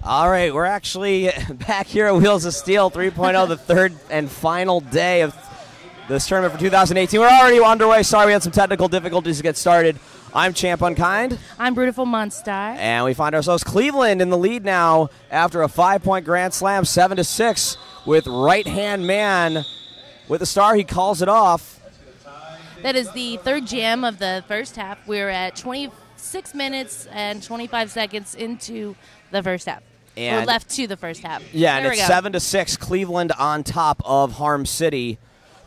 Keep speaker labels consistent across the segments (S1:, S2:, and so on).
S1: All right, we're actually back here at Wheels of Steel 3.0, the third and final day of this tournament for 2018. We're already underway. Sorry, we had some technical difficulties to get started. I'm Champ Unkind.
S2: I'm Brutiful Monster.
S1: And we find ourselves Cleveland in the lead now after a 5-point grand slam, 7-6, with right-hand man with the star. He calls it off.
S2: That is the third jam of the first half. We're at 26 minutes and 25 seconds into the first half.
S1: And
S2: or left to the first half.
S1: Yeah,
S2: there
S1: and it's 7-6, Cleveland on top of Harm City.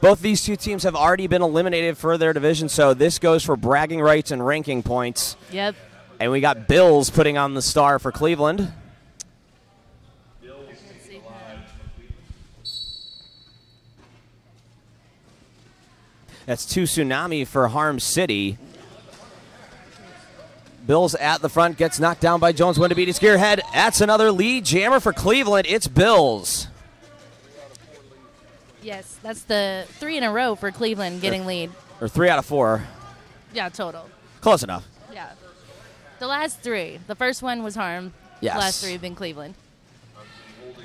S1: Both these two teams have already been eliminated for their division, so this goes for bragging rights and ranking points.
S2: Yep.
S1: And we got Bills putting on the star for Cleveland. That's 2 Tsunami for Harm City. Bills at the front, gets knocked down by Jones. When to beat his gearhead. That's another lead jammer for Cleveland. It's Bills.
S2: Yes, that's the 3 in a row for Cleveland getting lead.
S1: Or 3 out of 4.
S2: Yeah, total.
S1: Close enough.
S2: Yeah. The last 3. The first one was Harm.
S1: Yes.
S2: The last 3 have been Cleveland.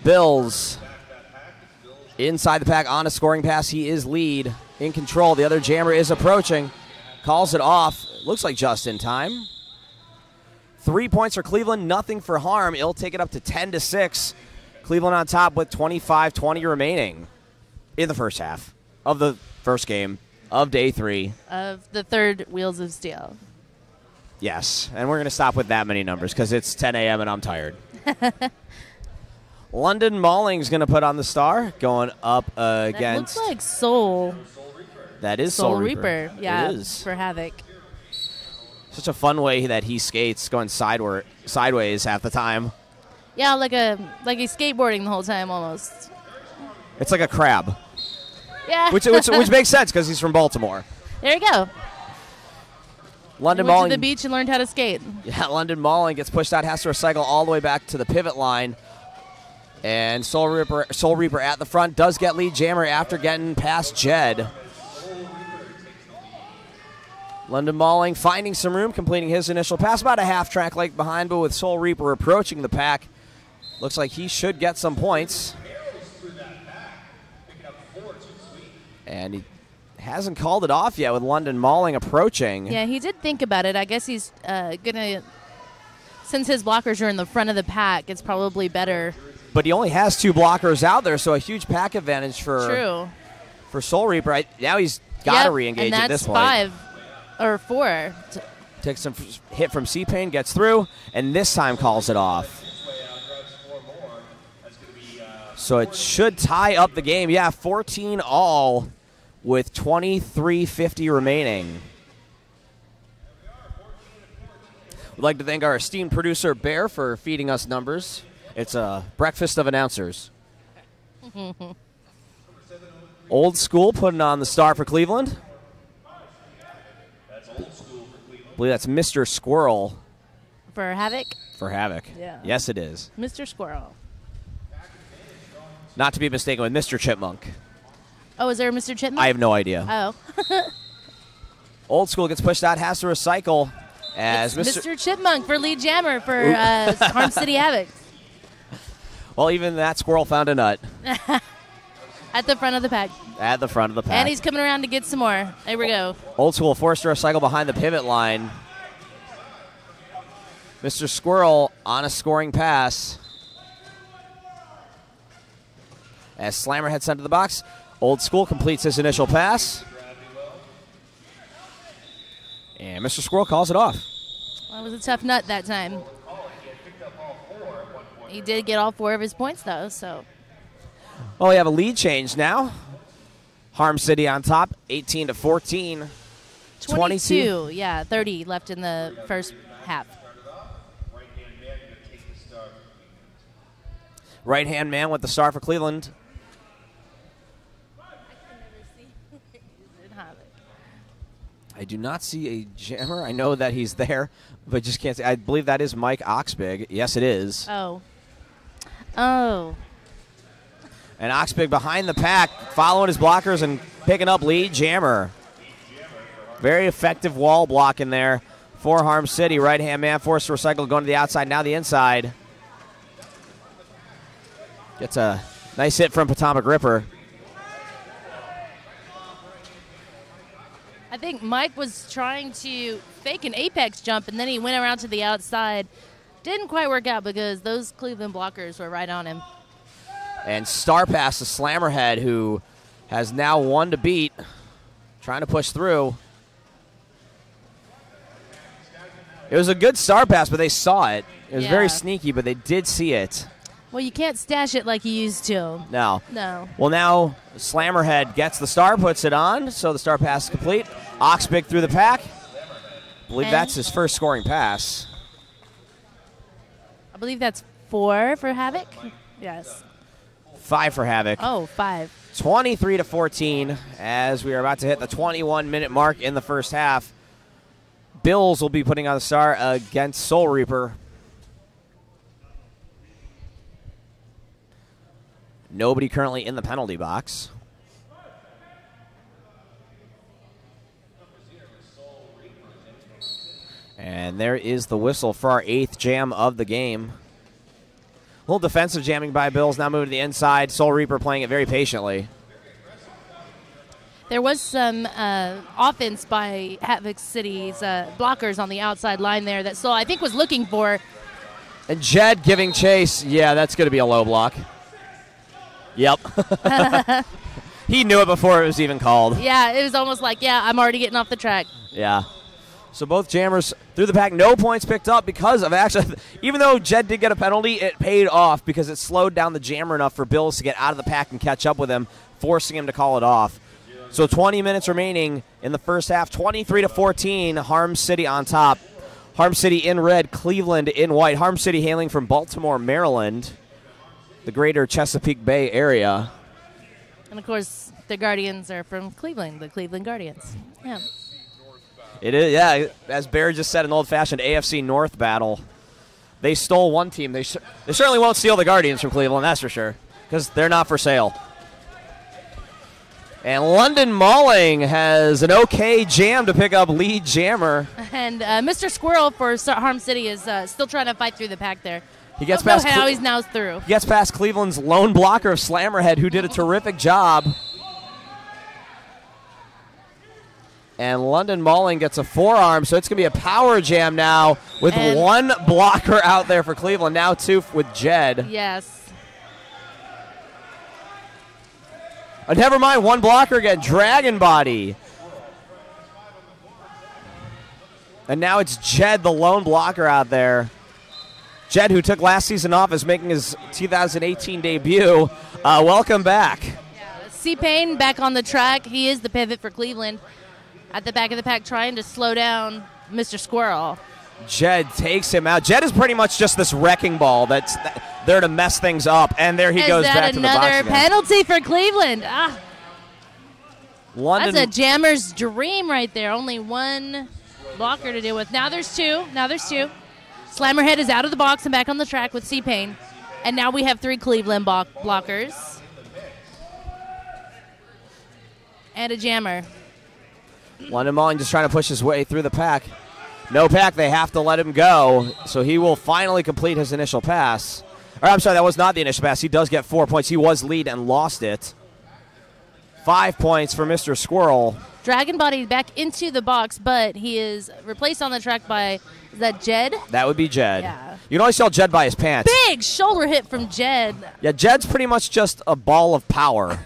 S1: Bills inside the pack on a scoring pass. He is lead in control. The other jammer is approaching. Calls it off. Looks like just in time. 3 points for Cleveland, nothing for Harm. It'll take it up to 10-6. Cleveland on top with 25-20 remaining in the first half of the first game of day 3.
S2: Of the third Wheels of Steel.
S1: Yes, and we're going to stop with that many numbers because it's 10 a.m. and I'm tired. London Mauling's going to put on the star, going up against...
S2: That looks like Soul.
S1: That is
S2: Soul Reaper. Yeah,
S1: it is.
S2: for Havoc.
S1: Such a fun way that he skates, going sideways half the time.
S2: Yeah, like he's skateboarding the whole time almost.
S1: It's like a crab.
S2: Yeah.
S1: Which makes sense because he's from Baltimore.
S2: There you go.
S1: London
S2: went
S1: Mauling
S2: to the beach and learned how to skate.
S1: Yeah, London Mauling gets pushed out, has to recycle all the way back to the pivot line. And Soul Reaper at the front does get lead jammer after getting past Jed. London Mauling finding some room, completing his initial pass, about a half track length behind, but with Soul Reaper approaching the pack, looks like he should get some points. And he hasn't called it off yet with London Mauling approaching.
S2: Yeah, he did think about it. I guess he's going to, since his blockers are in the front of the pack, it's probably better.
S1: But he only has 2 blockers out there, so a huge pack advantage for Soul Reaper. Now he's got to re-engage at this point.
S2: And that's 5 or 4.
S1: Takes some hit from C-Pain, gets through, and this time calls it off. So it should tie up the game. Yeah, 14 all with 23:50 remaining. We'd like to thank our esteemed producer, Bear, for feeding us numbers. It's a breakfast of announcers. Old School putting on the star for Cleveland. I believe that's Mr. Squirrel.
S2: For Havoc?
S1: For Havoc.
S2: Yeah.
S1: Yes, it is.
S2: Mr. Squirrel.
S1: Not to be mistaken with Mr. Chipmunk.
S2: Oh, is there a Mr. Chipmunk?
S1: I have no idea.
S2: Oh.
S1: Old School gets pushed out, has to recycle as
S2: Mr. Chipmunk for lead jammer for Harm City Havoc.
S1: Well, even that squirrel found a nut.
S2: At the front of the pack.
S1: At the front of the pack.
S2: And he's coming around to get some more. There we go.
S1: Old School forced to recycle behind the pivot line. Mr. Squirrel on a scoring pass. As Slammer heads into the box, Old School completes his initial pass. And Mr. Squirrel calls it off.
S2: Well, it was a tough nut that time. He did get all 4 of his points, though, so.
S1: Well, we have a lead change now. Harm City on top, 18-14.
S2: 22. Yeah, 30 left in the first half.
S1: Right-hand man with the star for Cleveland. I do not see a jammer. I know that he's there, but just can't see. I believe that is Mike Oxbig. Yes, it is.
S2: Oh. Oh.
S1: And Oxbig behind the pack, following his blockers and picking up lead jammer. Very effective wall block in there for Harm City. Right-hand man forced to recycle, going to the outside, now the inside. Gets a nice hit from Potomac Ripper.
S2: I think Mike was trying to fake an apex jump, and then he went around to the outside. Didn't quite work out because those Cleveland blockers were right on him.
S1: And star pass to Slammerhead, who has now one to beat, trying to push through. It was a good star pass, but they saw it. It was very sneaky, but they did see it.
S2: Well, you can't stash it like you used to.
S1: No.
S2: No.
S1: Well, now Slammerhead gets the star, puts it on, so the star pass is complete. Oxbig through the pack. I believe that's his first scoring pass.
S2: I believe that's 4 for Havoc. Yes.
S1: 5 for Havoc.
S2: Oh, 5.
S1: 23-14 as we are about to hit the 21-minute mark in the first half. Bills will be putting on the star against Soul Reaper. Nobody currently in the penalty box. And there is the whistle for our 8th jam of the game. A little defensive jamming by Bills. Now moving to the inside. Soul Reaper playing it very patiently.
S2: There was some offense by Havoc City's blockers on the outside line there that Soul, I think, was looking for.
S1: And Jed giving chase. Yeah, that's going to be a low block. Yep. He knew it before it was even called.
S2: Yeah, it was almost like, I'm already getting off the track.
S1: Yeah. So both jammers through the pack, no points picked up because of actually, even though Jed did get a penalty, it paid off because it slowed down the jammer enough for Bills to get out of the pack and catch up with him, forcing him to call it off. So 20 minutes remaining in the first half, 23-14, Harm City on top. Harm City in red, Cleveland in white. Harm City hailing from Baltimore, Maryland, the greater Chesapeake Bay area.
S2: And, of course, the Guardians are from Cleveland, the Cleveland Guardians. Yeah.
S1: It is, yeah. As Bear just said, an old-fashioned AFC North battle. They stole one team. They certainly won't steal the Guardians from Cleveland, that's for sure, because they're not for sale. And London Mauling has an okay jam to pick up lead jammer.
S2: And Mr. Squirrel for Harm City is still trying to fight through the pack there.
S1: He gets past
S2: how he's now through.
S1: He gets past Cleveland's lone blocker of Slammerhead, who did a terrific job. And London Mauling gets a forearm, so it's going to be a power jam now with one blocker out there for Cleveland. Now 2 with Jed.
S2: Yes.
S1: Never mind, one blocker again, Dragon Body. And now it's Jed, the lone blocker out there. Jed, who took last season off, is making his 2018 debut. Welcome back.
S2: C-Pain back on the track. He is the pivot for Cleveland. At the back of the pack trying to slow down Mr. Squirrel.
S1: Jed takes him out. Jed is pretty much just this wrecking ball that's there to mess things up. And there he goes back to the box again.
S2: Another penalty for Cleveland.
S1: London.
S2: That's a jammer's dream right there. Only one blocker to deal with. Now there's 2. Slammerhead is out of the box and back on the track with C-Pain. And now we have 3 Cleveland blockers. And a jammer.
S1: London Mauling just trying to push his way through the pack. No pack, they have to let him go. So he will finally complete his initial pass. Or I'm sorry, that was not the initial pass. He does get 4 points. He was lead and lost it. 5 points for Mr. Squirrel.
S2: Dragon Body back into the box, but he is replaced on the track by, is that Jed?
S1: That would be Jed.
S2: Yeah.
S1: You can always tell Jed by his pants.
S2: Big shoulder hit from Jed.
S1: Yeah, Jed's pretty much just a ball of power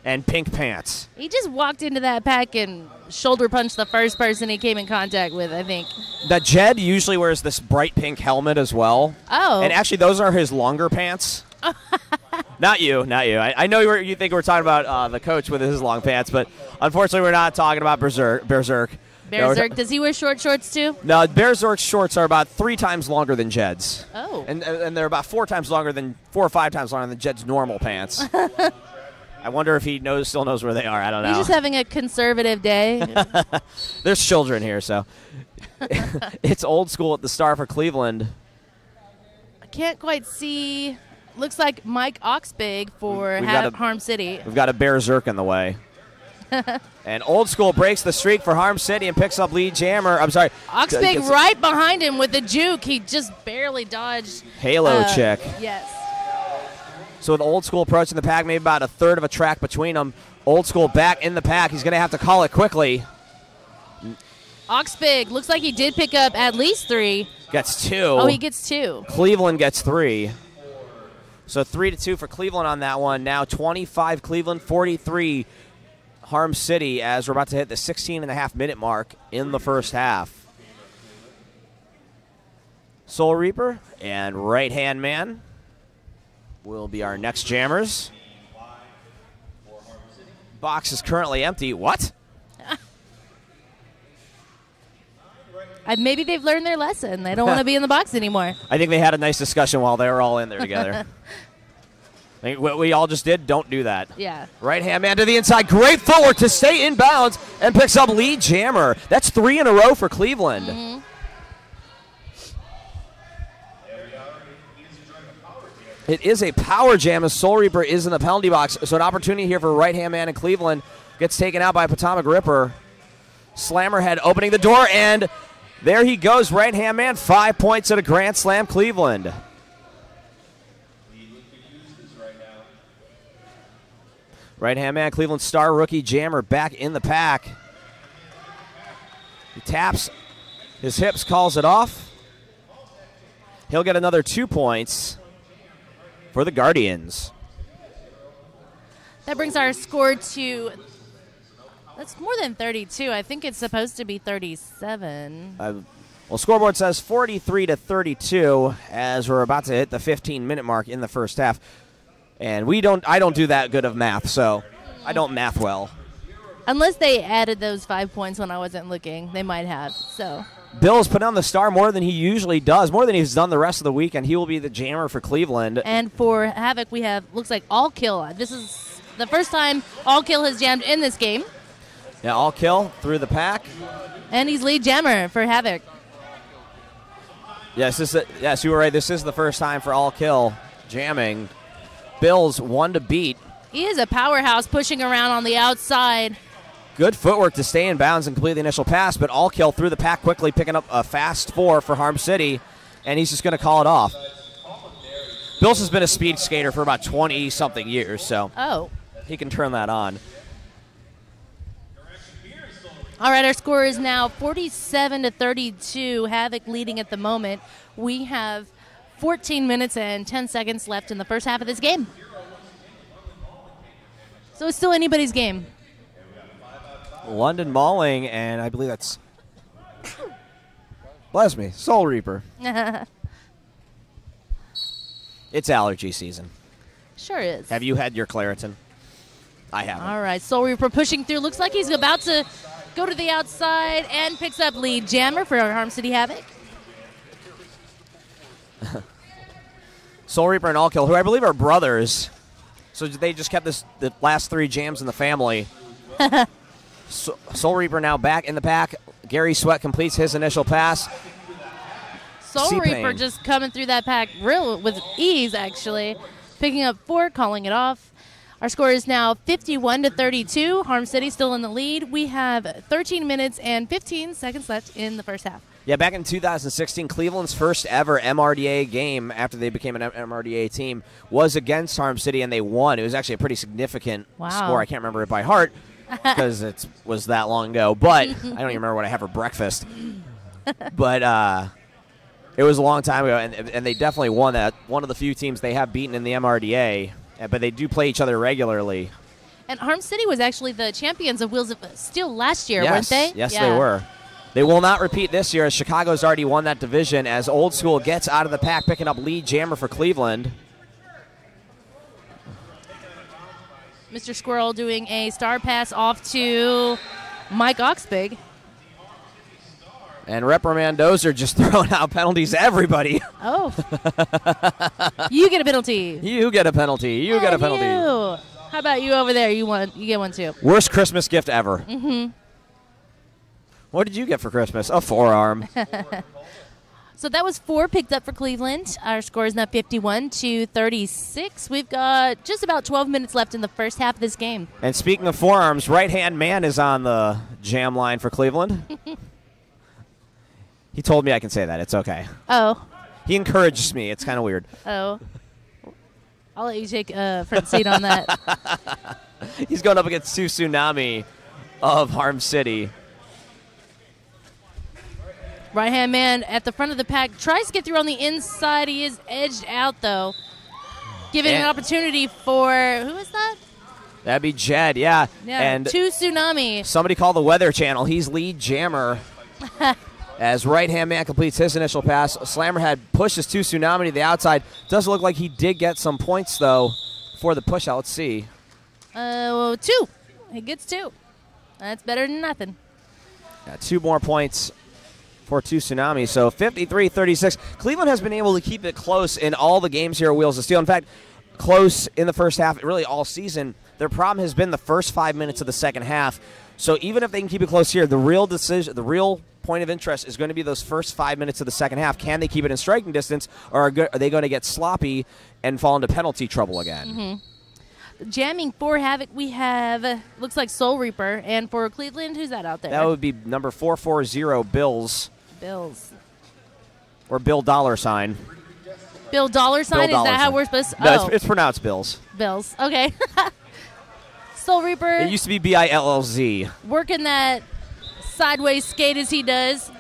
S1: and pink pants.
S2: He just walked into that pack and shoulder punched the first person he came in contact with, I think.
S1: That Jed usually wears this bright pink helmet as well.
S2: Oh.
S1: And actually, those are his longer pants. Not you. I know you think we're talking about the coach with his long pants, but unfortunately, we're not talking about Berserk.
S2: Berserk, does he wear short shorts too?
S1: No, Berserk's shorts are about 3 times longer than Jed's.
S2: Oh.
S1: And they're about 4 or 5 times longer than Jed's normal pants. I wonder if he still knows where they are. I don't know.
S2: He's just having a conservative day.
S1: There's children here, so. It's old school at the Star for Cleveland.
S2: I can't quite see. Looks like Mike Oxbig for Harm City.
S1: We've got a Berserk in the way. And Old School breaks the streak for Harm City and picks up lead jammer. I'm sorry.
S2: Oxbig right behind him with the juke. He just barely dodged.
S1: Halo check.
S2: Yes.
S1: So with Old School approaching the pack, maybe about a third of a track between them. Old School back in the pack. He's going to have to call it quickly.
S2: Oxbig looks like he did pick up at least 3.
S1: Gets 2.
S2: Oh, he gets 2.
S1: Cleveland gets 3. So 3-2 for Cleveland on that one. Now 25 Cleveland, 43 Harm City as we're about to hit the 16.5-minute mark in the first half. Soul Reaper and Right Hand Man will be our next jammers. Box is currently empty. What?
S2: Maybe they've learned their lesson. They don't want to be in the box anymore.
S1: I think they had a nice discussion while they were all in there together. I think what we all just did, don't do that.
S2: Yeah.
S1: Right hand man to the inside. Great footwork to stay in bounds and picks up lead jammer. That's 3 in a row for Cleveland.
S2: Mm-hmm.
S1: It is a power jam as Soul Reaper is in the penalty box. So an opportunity here for right hand man in Cleveland. Gets taken out by Potomac Ripper. Slammerhead opening the door, and there he goes, right hand man. 5 points at a Grand Slam, Cleveland. Right hand man, Cleveland star rookie jammer back in the pack. He taps his hips, calls it off. He'll get another 2 points for the Guardians.
S2: That brings our score to, that's more than 32. I think it's supposed to be 37.
S1: Well, scoreboard says 43-32 as we're about to hit the 15-minute mark in the first half. And I don't do that good of math, so I don't math well.
S2: Unless they added those 5 points when I wasn't looking, they might have. So
S1: Bill's put on the star more than he usually does, more than he's done the rest of the week, and he will be the jammer for Cleveland.
S2: And for Havoc, we have, looks like All Kill. This is the first time All Kill has jammed in this game.
S1: Yeah, All Kill through the pack.
S2: And he's lead jammer for Havoc.
S1: Yes, you were right. This is the first time for All Kill jamming. Bill's one to beat.
S2: He is a powerhouse pushing around on the outside.
S1: Good footwork to stay in bounds and complete the initial pass, but All Kill through the pack quickly, picking up a fast 4 for Harm City, and he's just going to call it off. Bill's has been a speed skater for about 20-something years, so he can turn that on.
S2: All right, our score is now 47-32. Havoc leading at the moment. We have 14 minutes and 10 seconds left in the first half of this game. So it's still anybody's game.
S1: London Mauling, and I believe that's, bless me, Soul Reaper. It's allergy season.
S2: Sure is.
S1: Have you had your Claritin? I haven't.
S2: All right, Soul Reaper pushing through. Looks like he's about to go to the outside and picks up lead jammer for Harm City Havoc.
S1: Soul Reaper and All Kill, who I believe are brothers. So they just kept the last 3 jams in the family. Soul Reaper now back in the pack. Gary Sweat completes his initial pass.
S2: Soul Reaper just coming through that pack with ease, actually. Picking up 4, calling it off. Our score is now 51-32. Harm City still in the lead. We have 13 minutes and 15 seconds left in the first half.
S1: Yeah, back in 2016, Cleveland's first ever MRDA game after they became an MRDA team was against Harm City, and they won. It was actually a pretty significant score. I can't remember it by heart because it was that long ago, but I don't even remember what I had for breakfast. But it was a long time ago, and they definitely won that. One of the few teams they have beaten in the MRDA, but they do play each other regularly.
S2: And Harm City was actually the champions of Wheels of Steel last year, weren't they?
S1: Yes, they were. They will not repeat this year as Chicago's already won that division as Old School gets out of the pack, picking up lead jammer for Cleveland.
S2: Mr. Squirrel doing a star pass off to Mike Oxbig.
S1: And Reprimandos just throwing out penalties to everybody.
S2: Oh. You get a penalty.
S1: You get a penalty. You get a penalty.
S2: You. How about you over there? You get one too.
S1: Worst Christmas gift ever.
S2: Mm-hmm.
S1: What did you get for Christmas? A forearm.
S2: So that was 4 picked up for Cleveland. Our score is now 51-36. We've got just about 12 minutes left in the first half of this game.
S1: And speaking of forearms, right-hand man is on the jam line for Cleveland. He told me I can say that. It's okay.
S2: Oh.
S1: He encourages me. It's kind of weird.
S2: Oh. I'll let you take a front seat on that.
S1: He's going up against Sioux Tsunami of Harm City.
S2: Right-hand man at the front of the pack tries to get through on the inside. He is edged out, though. Giving an opportunity for, who is that?
S1: That'd be Jed, yeah.
S2: And to Tsunami.
S1: Somebody call the Weather Channel. He's lead jammer. As right-hand man completes his initial pass. Slammerhead pushes to Tsunami to the outside. Doesn't look like he did get some points, though, for the push-out. Let's see.
S2: 2. He gets 2. That's better than nothing.
S1: Yeah, 2 more points for to Tsunami. So 53-36. Cleveland has been able to keep it close in all the games here at Wheels of Steel. In fact, close in the first half, really all season. Their problem has been the first 5 minutes of the second half. So even if they can keep it close here, the real point of interest is going to be those first 5 minutes of the second half. Can they keep it in striking distance, or are they going to get sloppy and fall into penalty trouble again?
S2: Mm-hmm. Jamming for Havoc, we have, looks like Soul Reaper. And for Cleveland, who's that out there?
S1: That would be number 440, Bills. Or Bill $.
S2: Bill $?
S1: Bill
S2: Is that how we're supposed to?
S1: No, it's pronounced Bills.
S2: Bills. Okay. Soul Reaper.
S1: It used to be BILLZ.
S2: Working that sideways skate as he does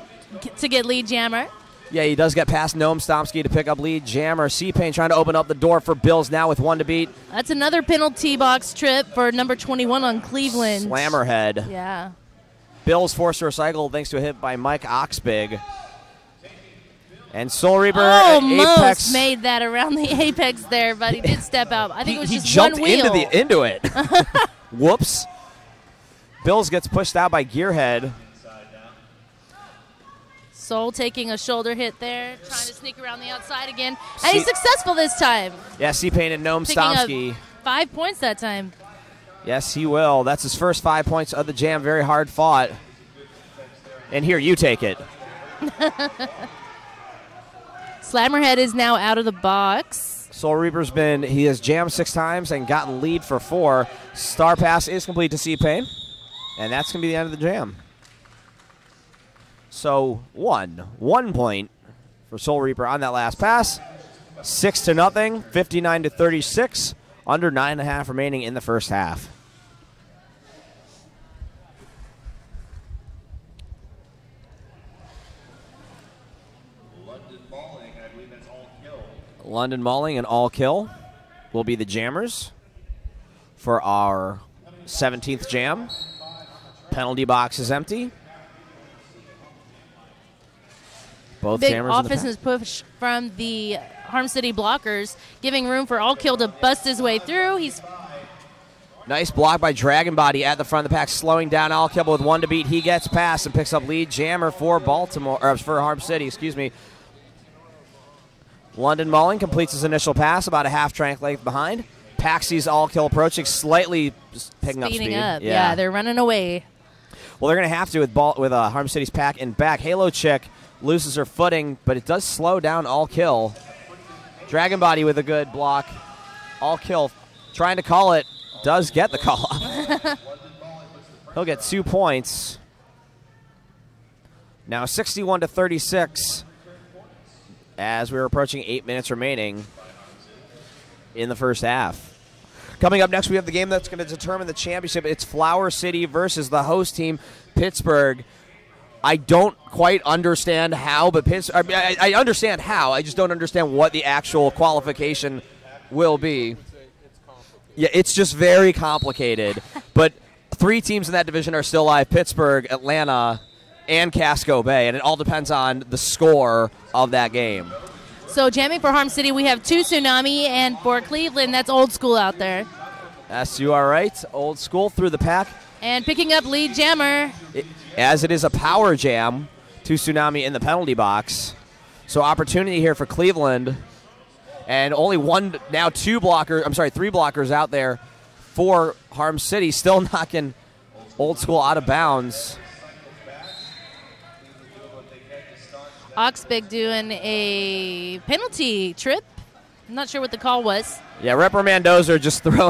S2: to get lead jammer.
S1: Yeah, he does get past Noam Stomsky to pick up lead jammer. C-Pain trying to open up the door for Bills now with 1 to beat.
S2: That's another penalty box trip for number 21 on Cleveland.
S1: Slammerhead.
S2: Yeah.
S1: Bills forced to recycle thanks to a hit by Mike Oxbig. And Soul Reaper
S2: almost made that around the apex there, but he did step out. I think it was just one wheel.
S1: He jumped into it. Whoops. Bills gets pushed out by Gearhead.
S2: Soul taking a shoulder hit there, trying to sneak around the outside again. And he's successful this time.
S1: Yeah, C-Pain and Noam Stomsky.
S2: 5 points that time.
S1: Yes, he will. That's his first 5 points of the jam. Very hard fought. And here, you take it.
S2: Slammerhead is now out of the box.
S1: Soul Reaper's he has jammed 6 times and gotten lead for 4. Star pass is complete to C-Pain. And that's going to be the end of the jam. So 1 point for Soul Reaper on that last pass. 6-0, 59-36. Under 9.5 remaining in the first half. London Mauling and All Kill will be the jammers for our 17th jam. Penalty box is empty. Both
S2: big
S1: jammers
S2: offensive push from the Harm City blockers, giving room for All Kill to bust his way through. He's
S1: nice block by Dragon Body at the front of the pack, slowing down All Kill with 1 to beat. He gets past and picks up lead jammer for for Harm City, excuse me. London Mauling completes his initial pass, about a half track length behind. Pack sees All Kill approaching, slightly picking up speed.
S2: Yeah, they're running away.
S1: Well, they're going to have to with Harm City's pack in back. Halo Chick loses her footing, but it does slow down All Kill. Dragon Body with a good block. All Kill trying to call it, does get the call up. He'll get 2 points. Now 61-36 as we're approaching 8 minutes remaining in the first half. Coming up next, we have the game that's going to determine the championship. It's Flower City versus the host team, Pittsburgh. I don't quite understand how, but I understand how. I just don't understand what the actual qualification will be. Yeah, it's just very complicated. But 3 teams in that division are still alive: Pittsburgh, Atlanta, and Casco Bay, and it all depends on the score of that game.
S2: So jamming for Harm City, we have 2 Tsunami, and for Cleveland, that's Old School out there.
S1: Yes, you are right. Old School through the pack.
S2: And picking up lead jammer.
S1: As it is a power jam, 2 Tsunami in the penalty box. So opportunity here for Cleveland. And only 3 blockers out there for Harm City, still knocking Old School out of bounds.
S2: Oxbig doing a penalty trip. I'm not sure what the call was.
S1: Yeah, Rep Mendoza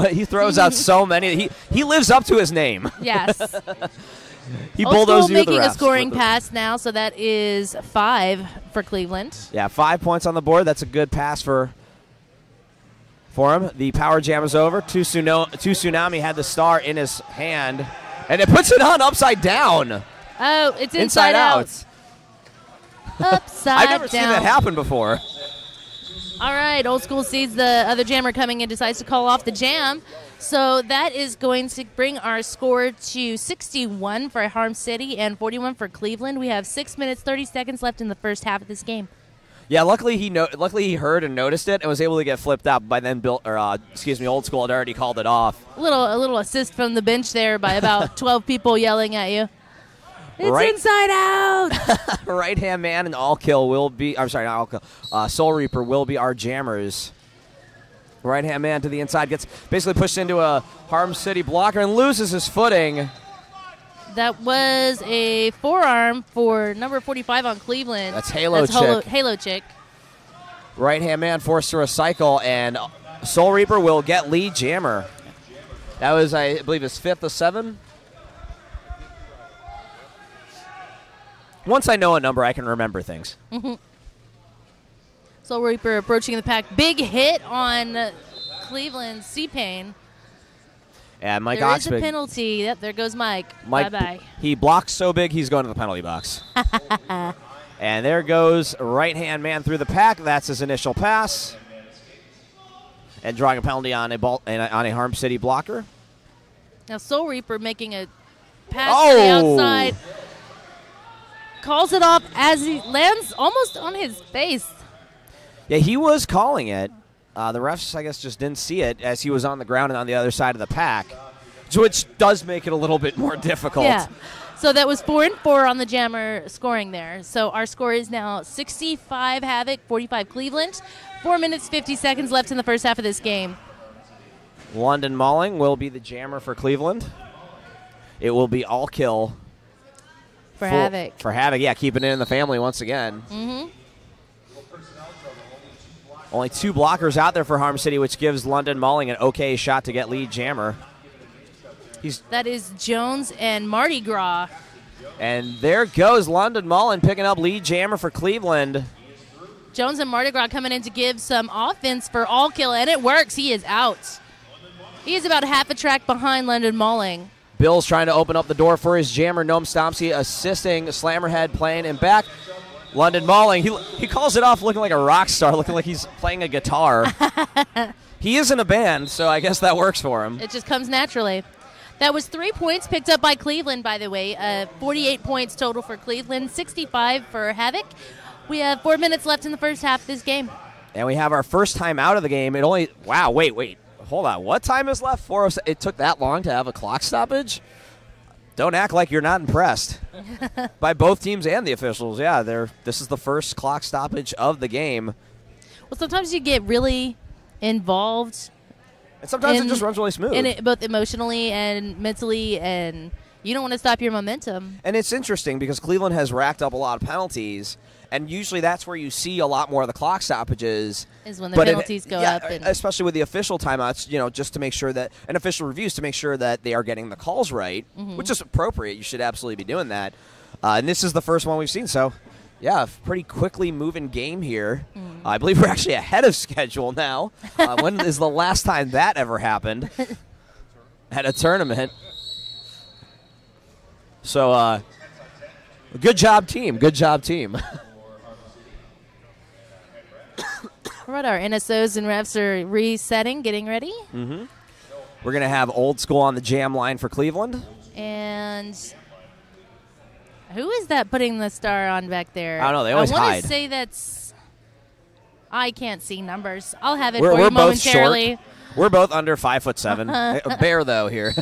S1: he throws out so many. He lives up to his name.
S2: Yes.
S1: He bulldozed you
S2: making a scoring pass now, so that is 5 for Cleveland.
S1: Yeah, 5 points on the board. That's a good pass for for him. The power jam is over. Two Tsunami had the star in his hand, and it puts it on upside down.
S2: Oh, it's inside out. Upside
S1: I've never seen that happen before.
S2: All right, Old School sees the other jammer coming and decides to call off the jam. So that is going to bring our score to 61 for Harm City and 41 for Cleveland. We have 6 minutes, 30 seconds left in the first half of this game.
S1: Yeah, luckily he heard and noticed it and was able to get flipped out. By then, Old School had already called it off.
S2: A little assist from the bench there by about 12 people yelling at you. It's inside out.
S1: Right hand man and All Kill will be. I'm sorry, not All Kill. Soul Reaper will be our jammers. Right hand man to the inside gets basically pushed into a Harm City blocker and loses his footing.
S2: That was a forearm for number 45 on Cleveland.
S1: That's Chick.
S2: Halo Chick.
S1: Right hand man forced to recycle, and Soul Reaper will get lead jammer. That was, I believe, his 5th of 7. Once I know a number, I can remember things.
S2: Soul Reaper approaching the pack. Big hit on Cleveland's C-Pain.
S1: And Mike
S2: There is
S1: Oxbig.
S2: a penalty. Yep, there goes Mike. Bye-bye.
S1: He blocks so big, he's going to the penalty box. And there goes right-hand man through the pack. That's his initial pass. And drawing a penalty on a Harm City blocker.
S2: Now Soul Reaper making a pass to the outside. Calls it off as he lands almost on his face.
S1: Yeah, he was calling it. The refs, I guess, just didn't see it as he was on the ground and on the other side of the pack, which does make it a little bit more difficult.
S2: Yeah. So that was 4 and 4 on the jammer scoring there. So our score is now 65 Havoc, 45 Cleveland. 4 minutes, 50 seconds left in the first half of this game.
S1: London Malling will be the jammer for Cleveland. It will be All Kill.
S2: For Havoc.
S1: For Havoc, yeah, keeping it in the family once again.
S2: Mm-hmm.
S1: Only 2 blockers out there for Harm City, which gives London Malling an okay shot to get lead jammer.
S2: That is Jones and Mardi Gras.
S1: And there goes London Malling picking up lead jammer for Cleveland.
S2: Jones and Mardi Gras coming in to give some offense for All Kill, and it works. He is out. He is about half a track behind London Malling.
S1: Bill's trying to open up the door for his jammer. Noam Stomsky assisting Slammerhead playing him back. London Malling, he calls it off looking like a rock star, looking like he's playing a guitar. He is in a band, so I guess that works for him.
S2: It just comes naturally. That was 3 points picked up by Cleveland, by the way. 48 points total for Cleveland, 65 for Havoc. We have 4 minutes left in the first half of this game.
S1: And we have our first time out of the game. Wait. Hold on. What time is left? 4:07. It took that long to have a clock stoppage? Don't act like you're not impressed. By both teams and the officials. Yeah, this is the first clock stoppage of the game.
S2: Well, sometimes you get really involved.
S1: And sometimes it just runs really smooth.
S2: Both emotionally and mentally, and you don't want to stop your momentum.
S1: And it's interesting because Cleveland has racked up a lot of penalties, and usually that's where you see a lot more of the clock stoppages.
S2: Is when the penalties go up.
S1: Especially with the official timeouts, just to make sure that, and official reviews to make sure that they are getting the calls right, which is appropriate. You should absolutely be doing that. And this is the first one we've seen, so yeah, pretty quickly moving game here. I believe we're actually ahead of schedule now. When is the last time that ever happened at a tournament? So, good job, team. Good job, team.
S2: All right, our NSOs and refs are resetting, getting ready.
S1: Mm-hmm. We're going to have Old School on the jam line for Cleveland.
S2: And who is that putting the star on back there?
S1: I don't know. They always
S2: hide. I
S1: hide.
S2: want to say that's – I can't see numbers. I'll have it
S1: we're
S2: for you
S1: both
S2: momentarily.
S1: Short. We're both under 5'7". A bear, though, here.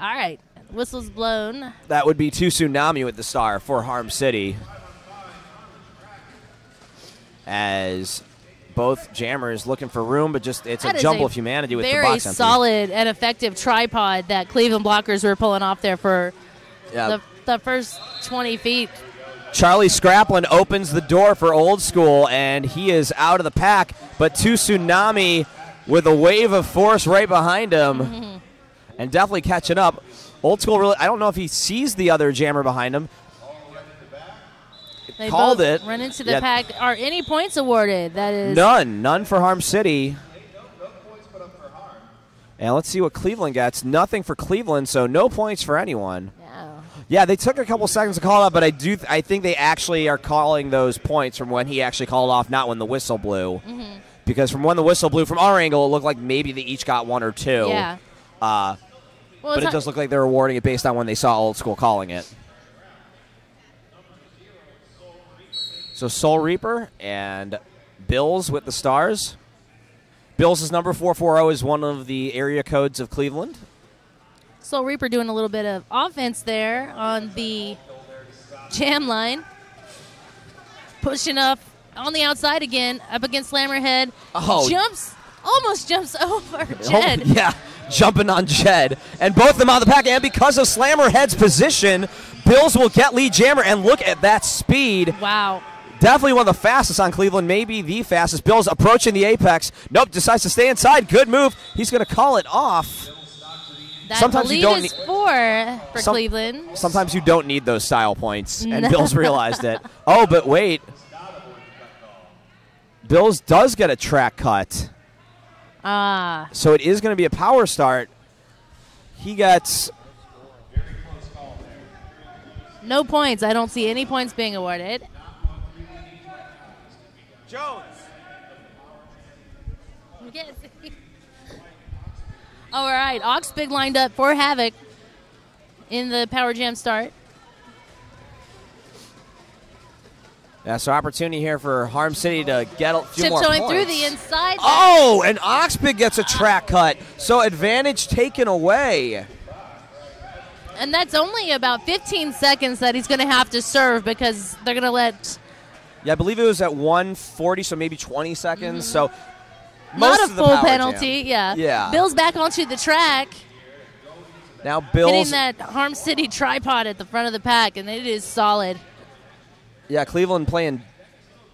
S2: All right. Whistle's blown.
S1: That would be Tsunami with the star for Harm City. As both jammers looking for room, but it's a jumble of humanity with the box empty.
S2: Very solid and effective tripod that Cleveland blockers were pulling off there for the first 20 feet.
S1: Charlie Scraplin opens the door for Old School, and he is out of the pack, but Tsunami with a wave of force right behind him and definitely catching up. Old School really, I don't know if he sees the other jammer behind him.
S2: They
S1: called
S2: both
S1: it.
S2: Run into the pack. Are any points awarded? That is
S1: none for Harm City. And let's see what Cleveland gets. Nothing for Cleveland, so no points for anyone.
S2: No.
S1: Yeah, they took a couple seconds to call it up, but I think they actually are calling those points from when he actually called off, not when the whistle blew.
S2: Mm-hmm.
S1: Because from when the whistle blew, from our angle, it looked like maybe they each got one or two.
S2: Yeah.
S1: But it does look like they're awarding it based on when they saw Old School calling it. So Soul Reaper and Bills with the stars. Bills' number 440 is one of the area codes of Cleveland.
S2: Soul Reaper doing a little bit of offense there on the jam line. Pushing up on the outside again, up against Slammerhead.
S1: Oh.
S2: Almost jumps over Jed.
S1: Oh, yeah, jumping on Jed. And both of them out of the pack. And because of Slammerhead's position, Bills will get lead jammer. And look at that speed.
S2: Wow.
S1: Definitely one of the fastest on Cleveland, maybe the fastest. Bills approaching the apex. Nope, decides to stay inside. Good move. He's going to call it off.
S2: That
S1: Sometimes you don't
S2: lead is for Cleveland.
S1: Sometimes you don't need those style points, and Bills realized it. Oh, but wait. Bills does get a track cut. So it is going to be a power start. He gets
S2: no points. I don't see any points being awarded.
S1: Jones.
S2: All right, Oxbig lined up for Havoc in the Power Jam start.
S1: Yeah, so opportunity here for Harm City to get a few more
S2: Tiptoeing
S1: points.
S2: through the inside.
S1: Oh, and Oxbig gets a track cut. So advantage taken away.
S2: And that's only about 15 seconds that he's going to have to serve because they're going to let...
S1: Yeah, I believe it was at 140, so maybe 20 seconds. So
S2: not
S1: most
S2: a
S1: of the
S2: full
S1: power
S2: penalty,
S1: jam.
S2: yeah. Bill's back onto the track.
S1: Now Bills...
S2: Hitting that Harm City tripod at the front of the pack, and it is solid.
S1: Yeah, Cleveland playing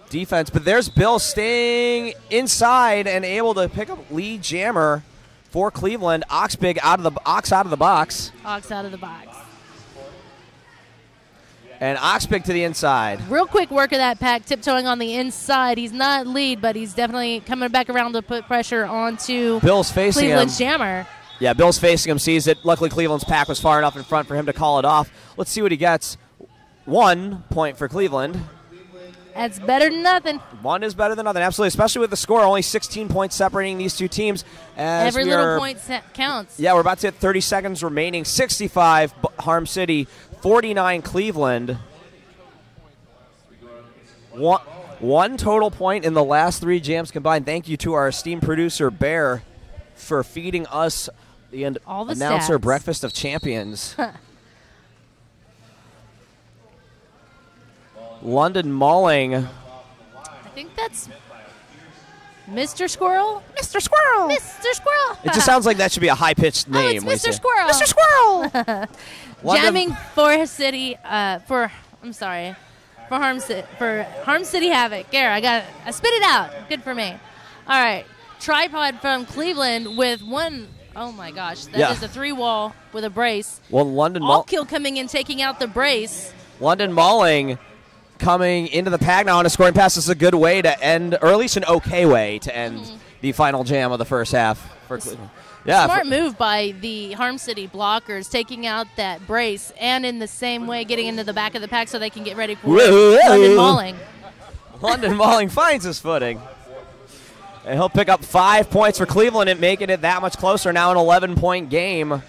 S1: defense, but there's Bill staying inside and able to pick up lead jammer for Cleveland. Oxbig out of the box.
S2: Ox out of the box.
S1: And Oxbig to the inside.
S2: Real quick work of that pack, tiptoeing on the inside. He's not lead, but he's definitely coming back around to put pressure onto
S1: Bill's facing
S2: Cleveland's
S1: him.
S2: jammer.
S1: Yeah, Bill's facing him, sees it. Luckily, Cleveland's pack was far enough in front for him to call it off. Let's see what he gets. 1 point for Cleveland.
S2: That's better than nothing.
S1: One is better than nothing, absolutely, especially with the score. Only 16 points separating these two teams.
S2: Every little point counts.
S1: Yeah, we're about to hit 30 seconds remaining. 65 Harm City, 49 Cleveland. One total point in the last 3 jams combined. Thank you to our esteemed producer, Bear, for feeding us the announcer
S2: stats.
S1: breakfast of champions. London Mauling.
S2: I think that's Mr. Squirrel.
S1: Mr. Squirrel.
S2: Mr. Squirrel.
S1: It just sounds like that should be a high-pitched name.
S2: Oh, it's Mr. Squirrel.
S1: Mr. Squirrel.
S2: Jamming for City. For Harm City Havoc. There, I spit it out. Good for me. All right, tripod from Cleveland with one. Oh my gosh, that is a 3-wall with a brace.
S1: Well, London
S2: All kill coming in, taking out the brace.
S1: London Mauling coming into the pack now on a scoring pass. This is a good way to end, or at least an okay way to end the final jam of the first half for Cleveland. Yeah,
S2: smart move by the Harm City blockers, taking out that brace, and in the same way getting into the back of the pack so they can get ready for London Mauling.
S1: London Mauling finds his footing. And he'll pick up 5 points for Cleveland and making it that much closer. Now an 11-point game.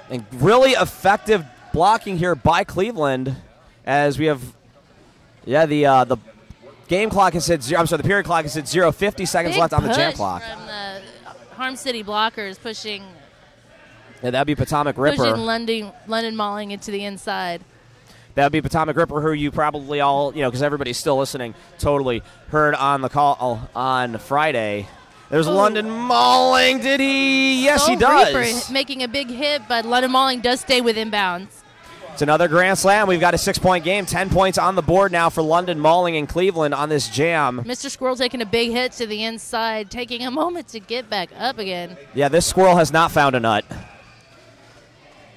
S1: And really effective blocking here by Cleveland as we have, the game clock has said 0. I'm sorry, the period clock has said 0. 50 seconds left on the jam clock.
S2: From the Harm City blockers pushing.
S1: Yeah, that'd be Potomac Ripper.
S2: Pushing London Mauling into the inside.
S1: That would be Potomac Ripper, who you probably all, because everybody's still listening, totally heard on the call on Friday. There's London Mauling. Did he? Yes, he does.
S2: Reaper making a big hit, but London Mauling does stay within bounds.
S1: It's another grand slam. We've got a 6-point game. 10 points on the board now for London Mauling and Cleveland on this jam.
S2: Mr. Squirrel taking a big hit to the inside, taking a moment to get back up again.
S1: Yeah, this squirrel has not found a nut.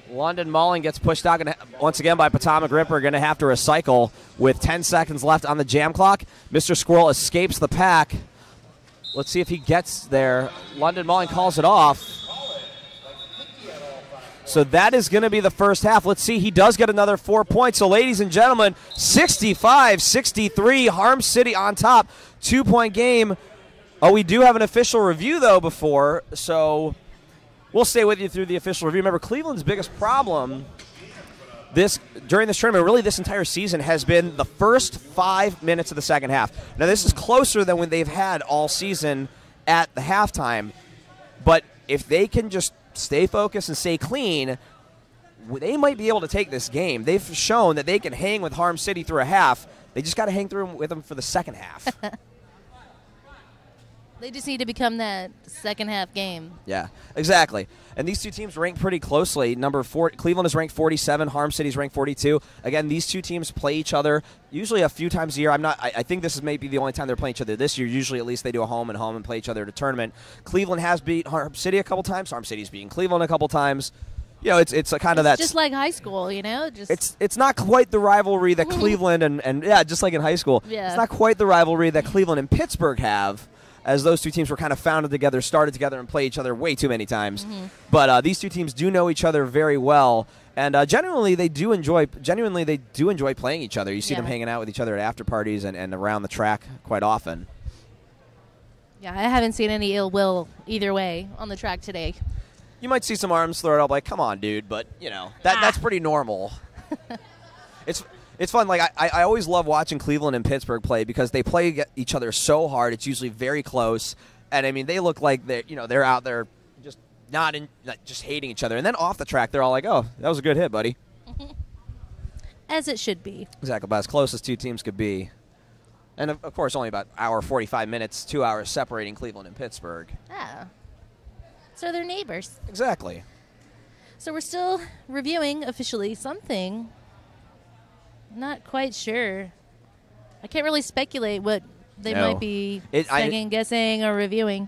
S1: London Mulling gets pushed out once again by Potomac Ripper. Going to have to recycle with 10 seconds left on the jam clock. Mr. Squirrel escapes the pack. Let's see if he gets there. London Mulling calls it off. So that is going to be the first half. Let's see. He does get another 4 points. So, ladies and gentlemen, 65-63, Harm City on top. 2-point game. Oh, we do have an official review, though, before. So we'll stay with you through the official review. Remember, Cleveland's biggest problem during this tournament, really this entire season, has been the first 5 minutes of the second half. Now, this is closer than when they've had all season at the halftime. But if they can just stay focused and stay clean, they might be able to take this game. They've shown that they can hang with Harm City through a half. They just got to hang through with them for the second half.
S2: They just need to become that second half game.
S1: Yeah, exactly. And these two teams rank pretty closely. Number 4, Cleveland is ranked 47. Harm City is ranked 42. Again, these two teams play each other usually a few times a year. I think this is maybe the only time they're playing each other this year. Usually, at least, they do a home and play each other at a tournament. Cleveland has beat Harm City a couple times. Harm City's beaten Cleveland a couple times. You know, it's a kind of that.
S2: Just like high school, you know.
S1: It's not quite the rivalry that Cleveland and yeah, just like in high school.
S2: Yeah.
S1: It's not quite the rivalry that Cleveland and Pittsburgh have, as those two teams were kind of founded together, started together, and play each other way too many times. But these two teams do know each other very well, and genuinely they do enjoy playing each other. You see them hanging out with each other at after parties and around the track quite often.
S2: Yeah, I haven't seen any ill will either way on the track today.
S1: You might see some arms thrown up like, come on, dude, but, you know, that's pretty normal. It's fun. Like I always love watching Cleveland and Pittsburgh play because they play each other so hard. It's usually very close, and I mean they look like they're out there just just hating each other. And then off the track, they're all like, "Oh, that was a good hit, buddy."
S2: As it should be.
S1: Exactly, about as close as two teams could be. And of course, only about hour 45 minutes, 2 hours separating Cleveland and Pittsburgh.
S2: Ah, so they're neighbors.
S1: Exactly.
S2: So we're still reviewing officially something. Not quite sure. I can't really speculate what they might be second guessing or reviewing.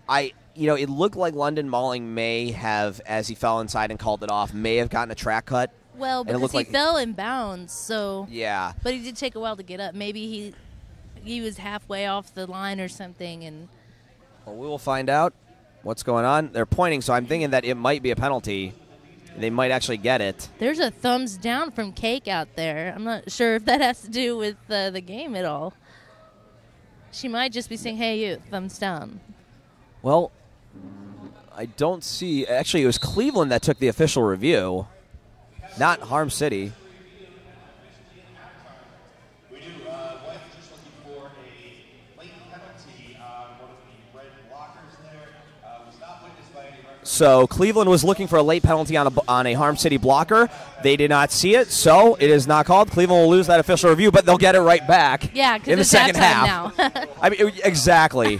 S1: It looked like London Mulling may have, as he fell inside and called it off, may have gotten a track cut.
S2: Well, because he fell in bounds, so
S1: yeah.
S2: But he did take a while to get up. Maybe he was halfway off the line or something, and
S1: well, we will find out what's going on. They're pointing, so I'm thinking that it might be a penalty. They might actually get it.
S2: There's a thumbs down from Cake out there. I'm not sure if that has to do with the game at all. She might just be saying, hey, you, thumbs down.
S1: Well, I don't see. Actually, it was Cleveland that took the official review, not Harm City. So Cleveland was looking for a late penalty on a Harm City blocker. They did not see it, so it is not called. Cleveland will lose that official review, but they'll get it right back.
S2: Yeah,
S1: in the
S2: it's
S1: second
S2: half. Now.
S1: I mean, exactly.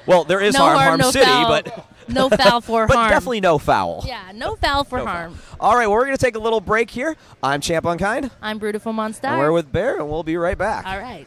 S1: Well, there is Harm City,
S2: foul.
S1: but
S2: no foul for
S1: but
S2: Harm.
S1: But definitely no foul.
S2: Yeah, no foul for Harm.
S1: Foul. All right, well, we're going to take a little break here. I'm Champ Unkind.
S2: I'm Brutiful Monster.
S1: And we're with Bear, and we'll be right back.
S2: All right.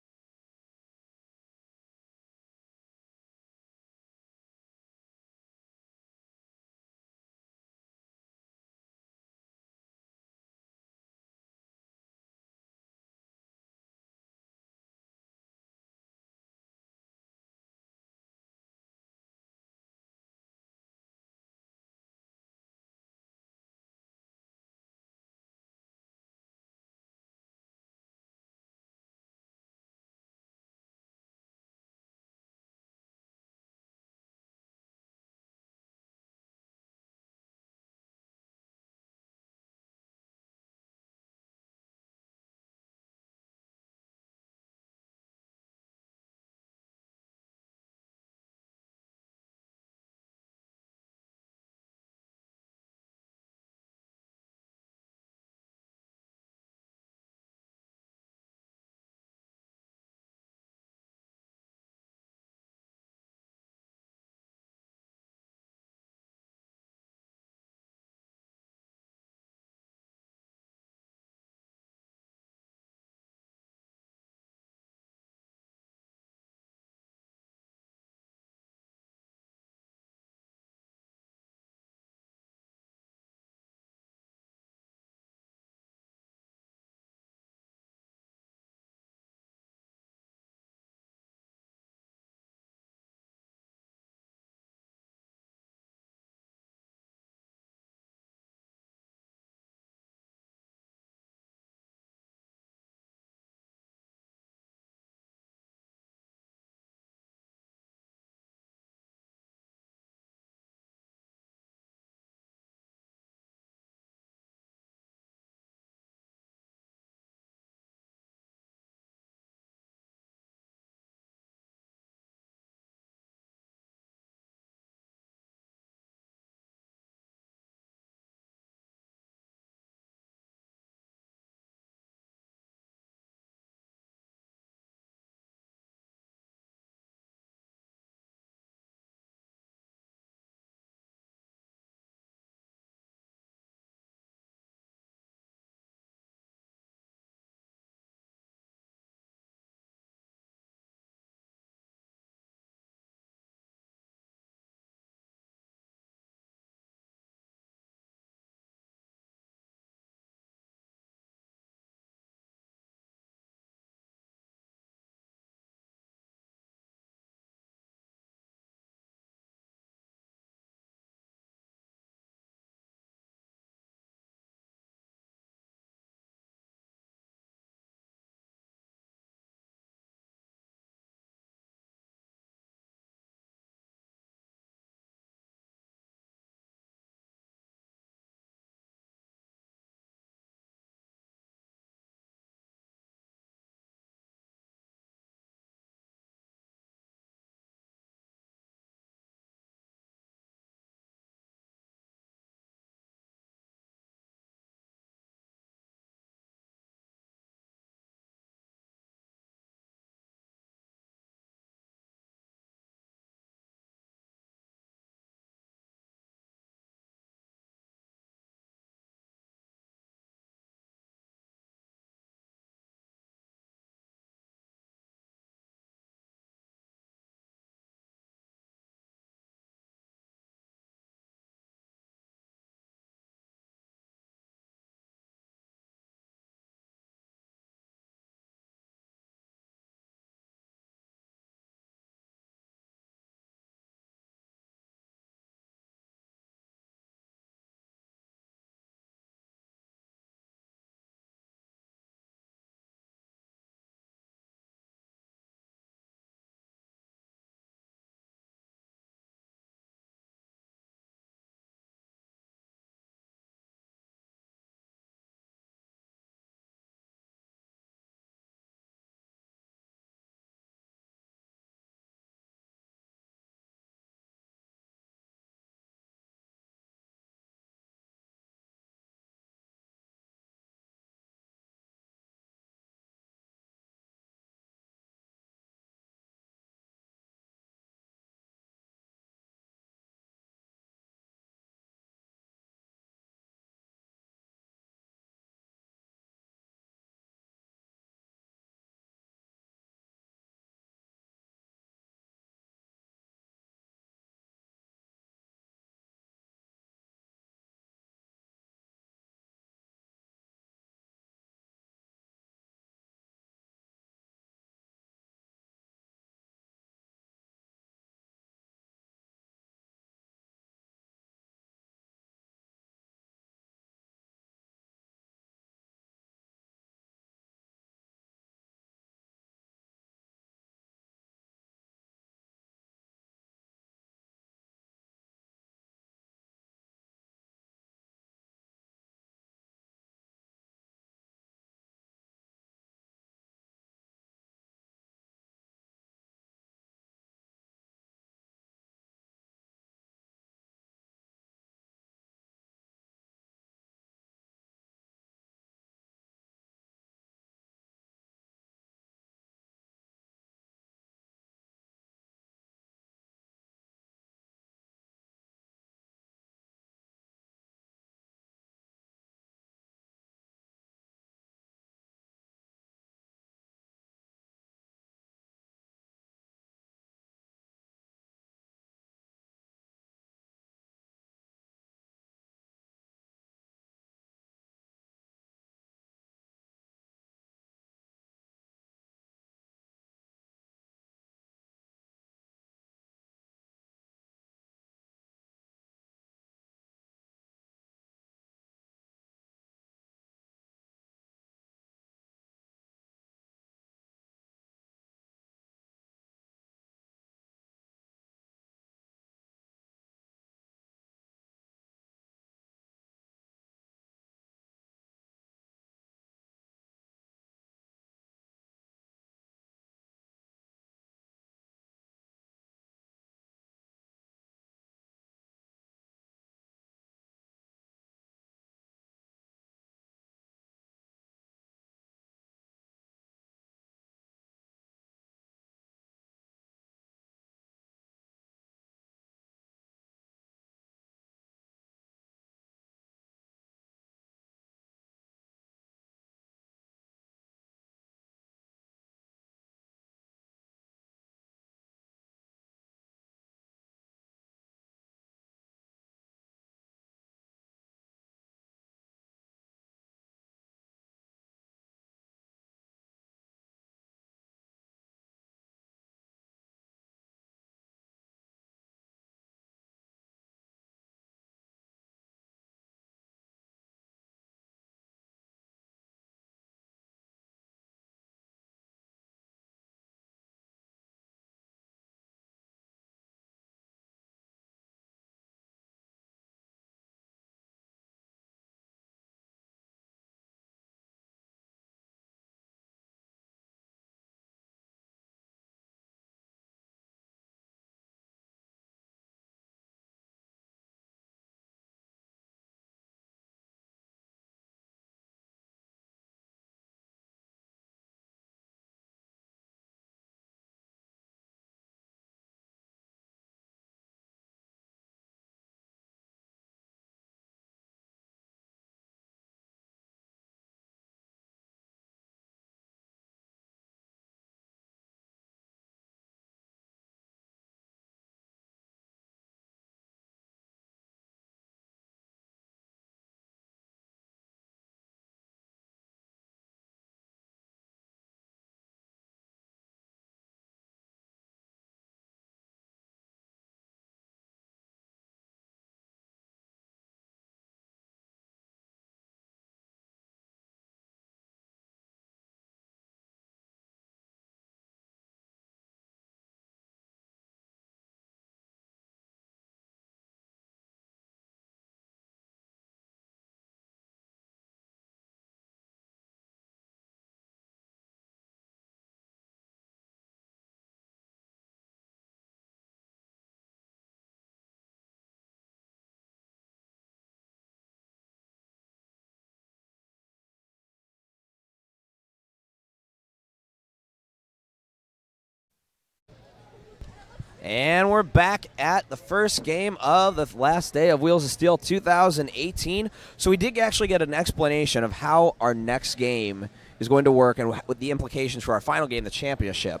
S1: And we're back at the first game of the last day of Wheels of Steel 2018. So we did actually get an explanation of how our next game is going to work and with the implications for our final game, the championship.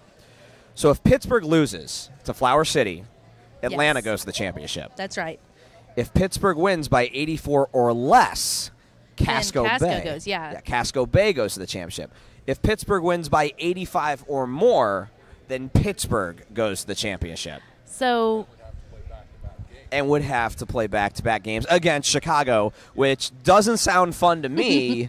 S1: So if Pittsburgh loses to Flower City, Atlanta goes to the championship.
S2: That's right.
S1: If Pittsburgh wins by 84 or less, Casco Bay
S2: goes, yeah.
S1: Casco Bay goes to the championship. If Pittsburgh wins by 85 or more, then Pittsburgh goes to the championship.
S2: So,
S1: and would have to play back-to-back games against Chicago, which doesn't sound fun to me.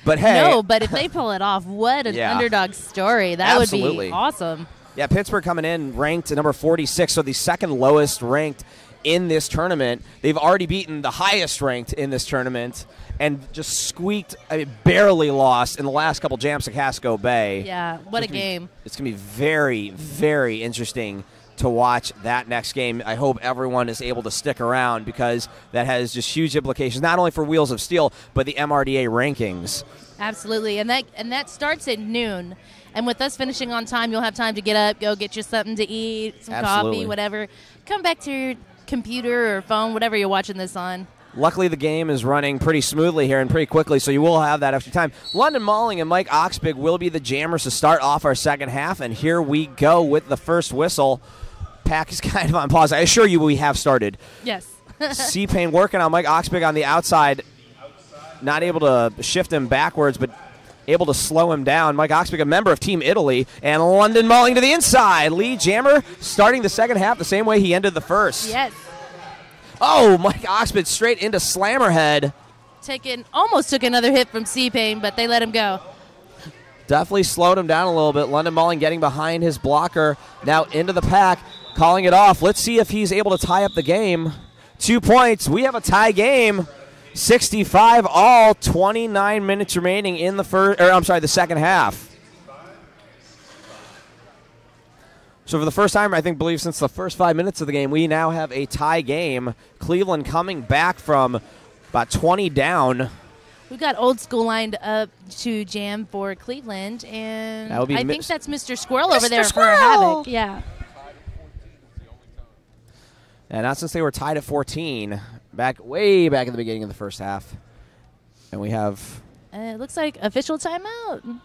S1: But hey,
S2: no, but if they pull it off, what an underdog story. That
S1: Absolutely.
S2: would be awesome.
S1: Yeah, Pittsburgh coming in ranked at number 46, so the second lowest ranked in this tournament. They've already beaten the highest ranked in this tournament and just squeaked, barely lost in the last couple jams to Casco Bay.
S2: Yeah, what a game.
S1: It's going to be very, very interesting to watch that next game. I hope everyone is able to stick around because that has just huge implications, not only for Wheels of Steel, but the MRDA rankings.
S2: Absolutely, and that starts at noon. And with us finishing on time, you'll have time to get up, go get you something to eat, some coffee, whatever. Come back to your computer or phone, whatever you're watching this on.
S1: Luckily, the game is running pretty smoothly here and pretty quickly, so you will have that extra time. London Malling and Mike Oxbig will be the jammers to start off our second half, and here we go with the first whistle. Pack is kind of on pause. I assure you we have started.
S2: Yes.
S1: C-Pain working on Mike Oxbig on the outside. Not able to shift him backwards, but able to slow him down. Mike Oxbig, a member of Team Italy, and London Malling to the inside. Lee Jammer starting the second half the same way he ended the first.
S2: Yes.
S1: Oh, Mike Oxbig straight into Slammerhead.
S2: Almost took another hit from C-Pain, but they let him go.
S1: Definitely slowed him down a little bit. London Malling getting behind his blocker. Now into the pack, calling it off. Let's see if he's able to tie up the game. 2 points. We have a tie game. 65 all, 29 minutes remaining in the second half. So for the first time, I believe since the first 5 minutes of the game, we now have a tie game. Cleveland coming back from about 20 down.
S2: We've got Old School lined up to jam for Cleveland, and I think that's Mr. Squirrel over there for Havoc. Yeah.
S1: And not since they were tied at 14. Way back in the beginning of the first half. And we have...
S2: it looks like official timeout.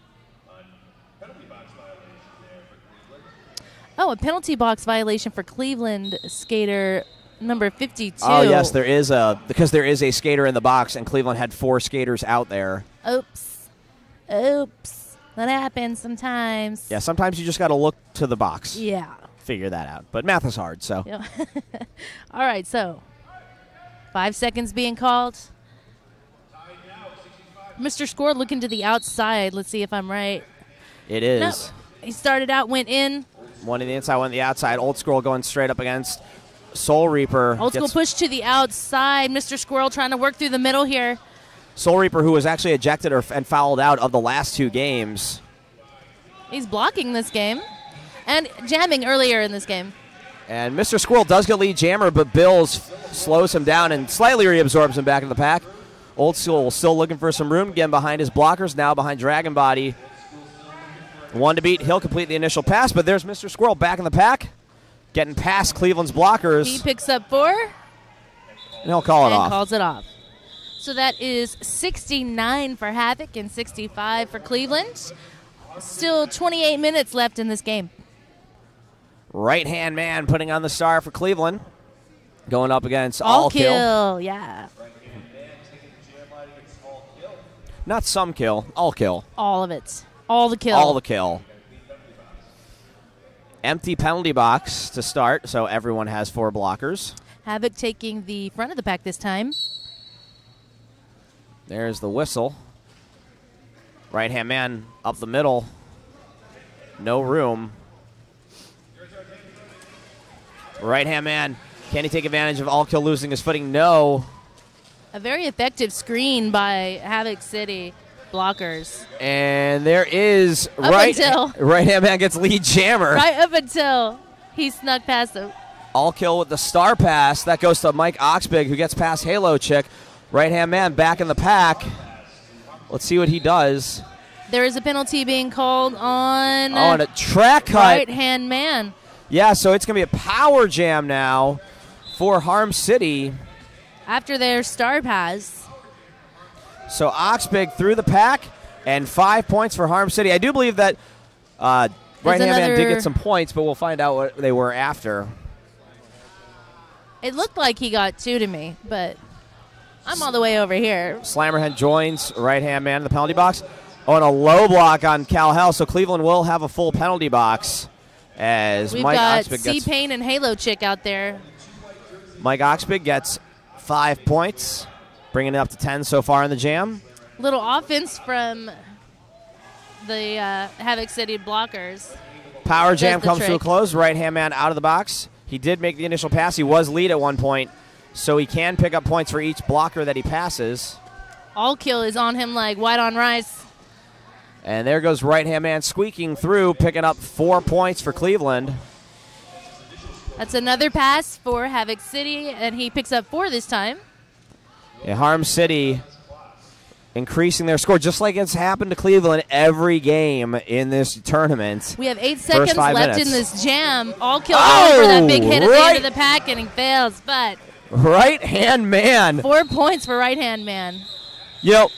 S2: Oh, a penalty box violation for Cleveland skater number 52.
S1: Oh, yes, there is because there is a skater in the box, and Cleveland had 4 skaters out there.
S2: Oops. That happens sometimes.
S1: Yeah, sometimes you just got to look to the box.
S2: Yeah.
S1: Figure that out. But math is hard, so.
S2: Yeah. All right, so... 5 seconds being called. Mr. Score looking to the outside. Let's see if I'm right.
S1: It is.
S2: No, he started out, went in.
S1: One in the inside, one in the outside. Old Squirrel going straight up against Soul Reaper.
S2: Old School push to the outside. Mr. Squirrel trying to work through the middle here.
S1: Soul Reaper, who was actually ejected and fouled out of the last 2 games.
S2: He's blocking this game and jamming earlier in this game.
S1: And Mr. Squirrel does get lead jammer, but Bills slows him down and slightly reabsorbs him back in the pack. Old School still looking for some room, again behind his blockers, now behind Dragon Body. 1 to beat, he'll complete the initial pass, but there's Mr. Squirrel back in the pack, getting past Cleveland's blockers.
S2: He picks up 4.
S1: And he'll call it off.
S2: And calls it off. So that is 69 for Havoc and 65 for Cleveland. Still 28 minutes left in this game.
S1: Right-hand man putting on the star for Cleveland. Going up against All Kill.
S2: Yeah.
S1: Not some kill, all kill.
S2: All of it. All the kill.
S1: All the kill. Empty penalty box to start, so everyone has 4 blockers.
S2: Havoc taking the front of the pack this time.
S1: There's the whistle. Right-hand man up the middle. No room. Right-hand man. Can he take advantage of All Kill losing his footing? No.
S2: A very effective screen by Havoc City blockers.
S1: And there is right-hand man gets lead jammer.
S2: Right up until he snuck past him.
S1: All Kill with the star pass. That goes to Mike Oxbig, who gets past Halo Chick. Right-hand man back in the pack. Let's see what he does.
S2: There is a penalty being called on...
S1: Oh, and a track cut.
S2: Right-hand man.
S1: Yeah, so it's going to be a power jam now for Harm City.
S2: After their star pass.
S1: So Oxbig through the pack, and 5 points for Harm City. I do believe that Right Hand Man did get some points, but we'll find out what they were after.
S2: It looked like he got 2 to me, but I'm all the way over here.
S1: Slammerhead joins Right Hand Man in the penalty box. Oh, and a low block on Cal Hell, so Cleveland will have a full penalty box as
S2: We've
S1: Mike
S2: got
S1: Oxbig
S2: C-Pain and Halo Chick out there.
S1: Mike Oxbig gets 5 points, bringing it up to 10 so far in the jam.
S2: Little offense from the Havoc City blockers.
S1: Power jam
S2: the
S1: comes to a
S2: trick.
S1: close. Right hand man out of the box. He did make the initial pass. He was lead at one point, so he can pick up points for each blocker that he passes.
S2: All kill is on him like white on rice.
S1: And there goes right hand man squeaking through, picking up 4 points for Cleveland.
S2: That's another pass for Havoc City, and he picks up 4 this time.
S1: Yeah, Harm City increasing their score, just like it's happened to Cleveland every game in this tournament.
S2: We have 8 seconds
S1: First 5
S2: left
S1: minutes.
S2: in this jam. All kill going for that big hit at the
S1: right.
S2: end of the pack, and he fails. But
S1: Right hand man.
S2: 4 points for right hand man.
S1: Yep.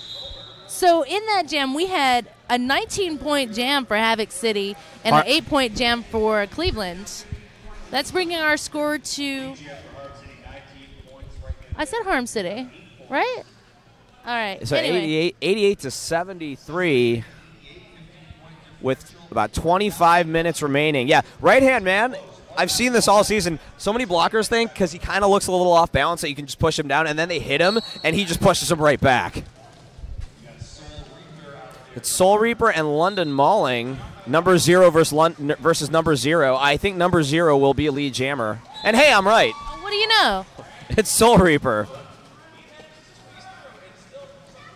S2: So in that jam, we had a 19-point jam for Havoc City and an 8-point jam for Cleveland. That's bringing our score to, I said Harm City, right? All right.
S1: So
S2: anyway.
S1: 88 to 73 with about 25 minutes remaining. Yeah, right hand man. I've seen this all season. So many blockers think because he kind of looks a little off balance that you can just push him down, and then they hit him, and he just pushes him right back. It's Soul Reaper and London Mauling. Number 0 versus number 0. I think number 0 will be a lead jammer. And hey, I'm right.
S2: What do you know?
S1: It's Soul Reaper.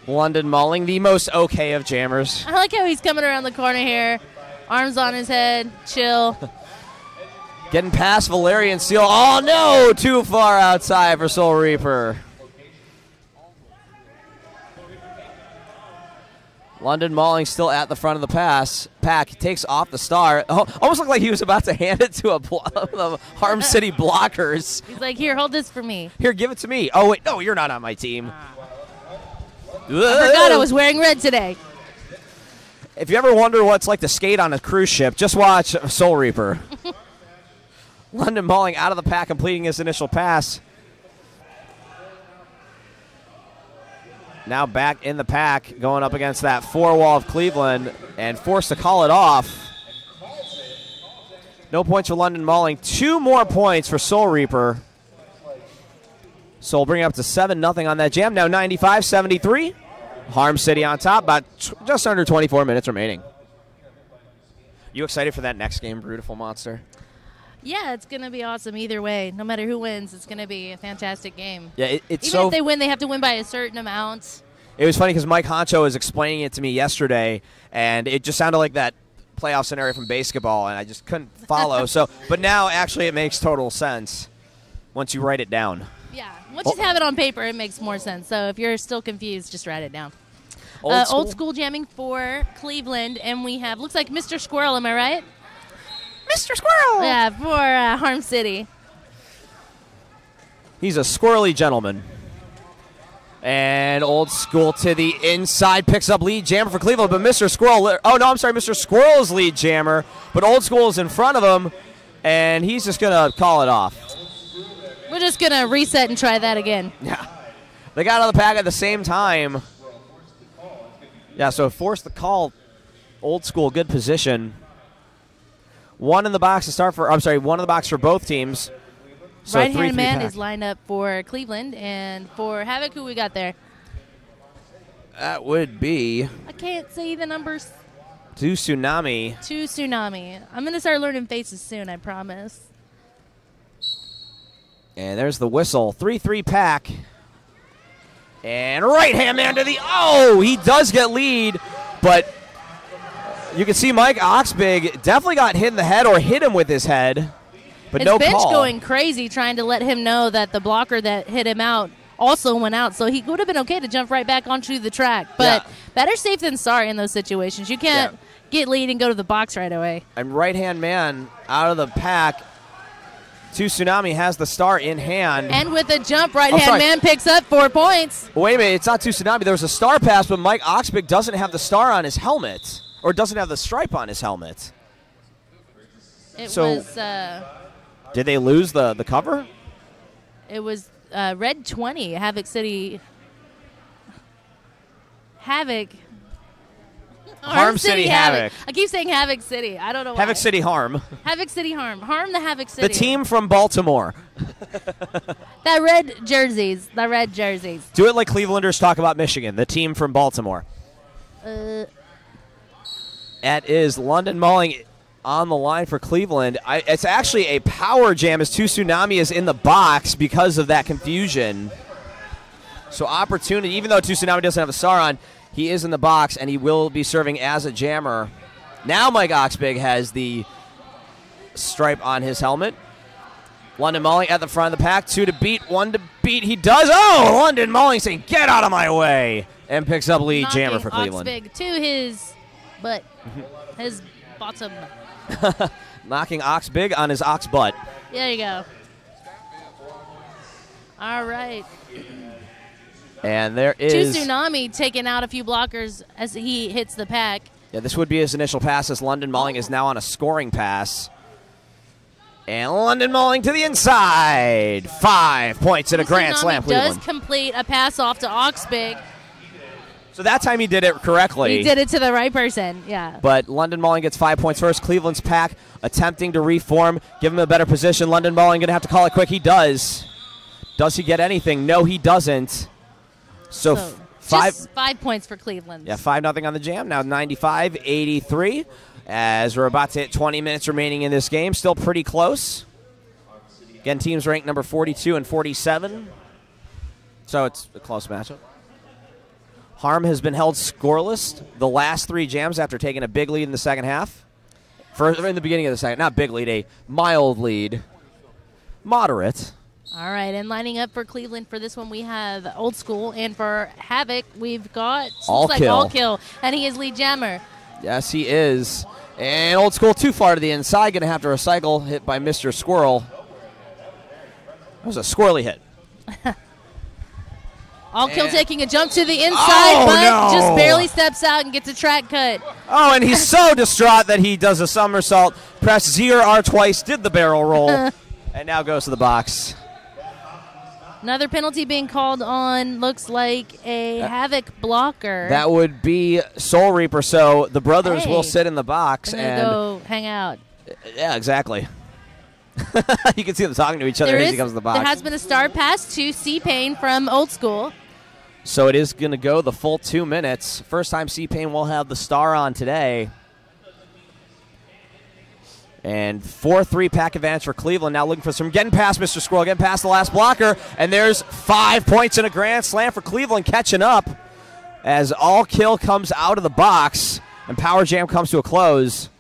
S1: London Mauling, the most okay of jammers.
S2: I like how he's coming around the corner here. Arms on his head. Chill.
S1: Getting past Valerian Seal. Oh, no! Too far outside for Soul Reaper. London Mauling still at the front of the pack. He takes off the star. Oh, almost looked like he was about to hand it to the Harm City blockers.
S2: He's like, here, hold this for me.
S1: Here, give it to me. Oh, wait, no, you're not on my team.
S2: I forgot I was wearing red today.
S1: If you ever wonder what it's like to skate on a cruise ship, just watch Soul Reaper. London Mauling out of the pack, completing his initial pass. Now back in the pack, going up against that 4-wall of Cleveland, and forced to call it off. No points for London Mauling. 2 more points for Soul Reaper. So we'll bring it up to 7-0 on that jam. Now 95-73. Harm City on top, about just under 24 minutes remaining. You excited for that next game, Beautiful Monster?
S2: Yeah, it's going to be awesome either way. No matter who wins, it's going to be a fantastic game.
S1: Yeah, it's
S2: Even if they win, they have to win by a certain amount.
S1: It was funny because Mike Honcho was explaining it to me yesterday, and it just sounded like that playoff scenario from basketball, and I just couldn't follow. But now, actually, it makes total sense once you write it down.
S2: Yeah, once you have it on paper, it makes more sense. So if you're still confused, just write it down. Old school jamming for Cleveland, and we have, looks like Mr. Squirrel, am I right?
S1: Mr. Squirrel!
S2: Yeah, for Harm City.
S1: He's a squirrely gentleman. And Old School to the inside, picks up lead jammer for Cleveland, but Mr. Squirrel, oh no, I'm sorry, Mr. Squirrel's lead jammer, but Old School is in front of him, and he's just going to call it off.
S2: We're just going to reset and try that again.
S1: Yeah. They got out of the pack at the same time. Yeah, so forced the call. Old School, good position. One in the box to start for, one in the box for both teams. So
S2: Right-hand man is lined up for Cleveland, and for Havoc, who we got there?
S1: That would be
S2: I can't see the numbers.
S1: 2 Tsunami.
S2: 2 Tsunami. I'm going to start learning faces soon, I promise.
S1: And there's the whistle. 3-3 pack. And right-hand man to the, he does get lead, but you can see Mike Oxbig definitely got hit in the head or hit him with his head, but
S2: His
S1: no
S2: bench
S1: call.
S2: going crazy trying to let him know that the blocker that hit him out also went out, so he would have been okay to jump right back onto the track. But better safe than sorry in those situations. You can't get lead and go to the box right away.
S1: And right-hand man out of the pack. 2 Tsunami has the star in hand.
S2: And with a jump, right-hand man picks up 4 points.
S1: Wait a minute, it's not 2 Tsunami. There was a star pass, but Mike Oxbig doesn't have the star on his helmet, or doesn't have the stripe on his helmet. Did they lose the cover?
S2: It was Red 20, Havoc City. Havoc.
S1: Harm City Havoc.
S2: I keep saying Havoc City. I don't know why.
S1: Havoc City Harm.
S2: Havoc City Harm. Harm the Havoc City.
S1: The team from Baltimore.
S2: The red jerseys.
S1: Do it like Clevelanders talk about Michigan. The team from Baltimore. That is London Mauling on the line for Cleveland. It's actually a power jam as 2 Tsunami is in the box because of that confusion. So opportunity, even though 2 Tsunami doesn't have a star on, he is in the box, and he will be serving as a jammer. Now Mike Oxbig has the stripe on his helmet. London Mauling at the front of the pack. 2 to beat, 1 to beat. He does. Oh, London Mauling saying, get out of my way, and picks up lead jammer for Cleveland.
S2: Oxbig to his butt, his bottom.
S1: Knocking Oxbig on his ox butt.
S2: There you go. All right.
S1: And there is
S2: 2 Tsunami taking out a few blockers as he hits the pack.
S1: Yeah, this would be his initial pass as London Mauling is now on a scoring pass. And London Mauling to the inside. 5 points in a grand slam.
S2: Does complete a pass off to Oxbig.
S1: So that time he did it correctly.
S2: He did it to the right person, yeah.
S1: But London Mauling gets 5 points first. Cleveland's pack attempting to reform, give him a better position. London Mauling going to have to call it quick. He does. Does he get anything? No, he doesn't. So
S2: just 5 points for Cleveland.
S1: Yeah, 5-0 on the jam. Now 95-83 as we're about to hit 20 minutes remaining in this game. Still pretty close. Again, teams ranked number 42 and 47. So it's a close matchup. Harm has been held scoreless the last 3 jams after taking a big lead in the second half. In the beginning of the second. Not big lead, a mild lead. Moderate.
S2: All right, and lining up for Cleveland for this one, we have Old School, and for Havoc, we've got
S1: All
S2: Kill, and he is lead jammer.
S1: Yes, he is. And Old School too far to the inside, going to have to recycle, hit by Mr. Squirrel. That was a squirrely hit.
S2: All Kill taking a jump to the inside, but just barely steps out and gets a track cut.
S1: Oh, and he's so distraught that he does a somersault, pressed ZR twice, did the barrel roll, and now goes to the box.
S2: Another penalty being called on looks like a Havoc blocker.
S1: That would be Soul Reaper, so the brothers will sit in the box and
S2: go hang out.
S1: Yeah, exactly. You can see them talking to each other as he comes to the box.
S2: There has been a star pass to C-Pain from Old School.
S1: So it is going to go the full 2 minutes. First time C-Pain will have the star on today. And 4-3 pack advantage for Cleveland. Now looking for some, getting past Mr. Squirrel, getting past the last blocker. And there's 5 points in a grand slam for Cleveland, catching up as All Kill comes out of the box and Power Jam comes to a close.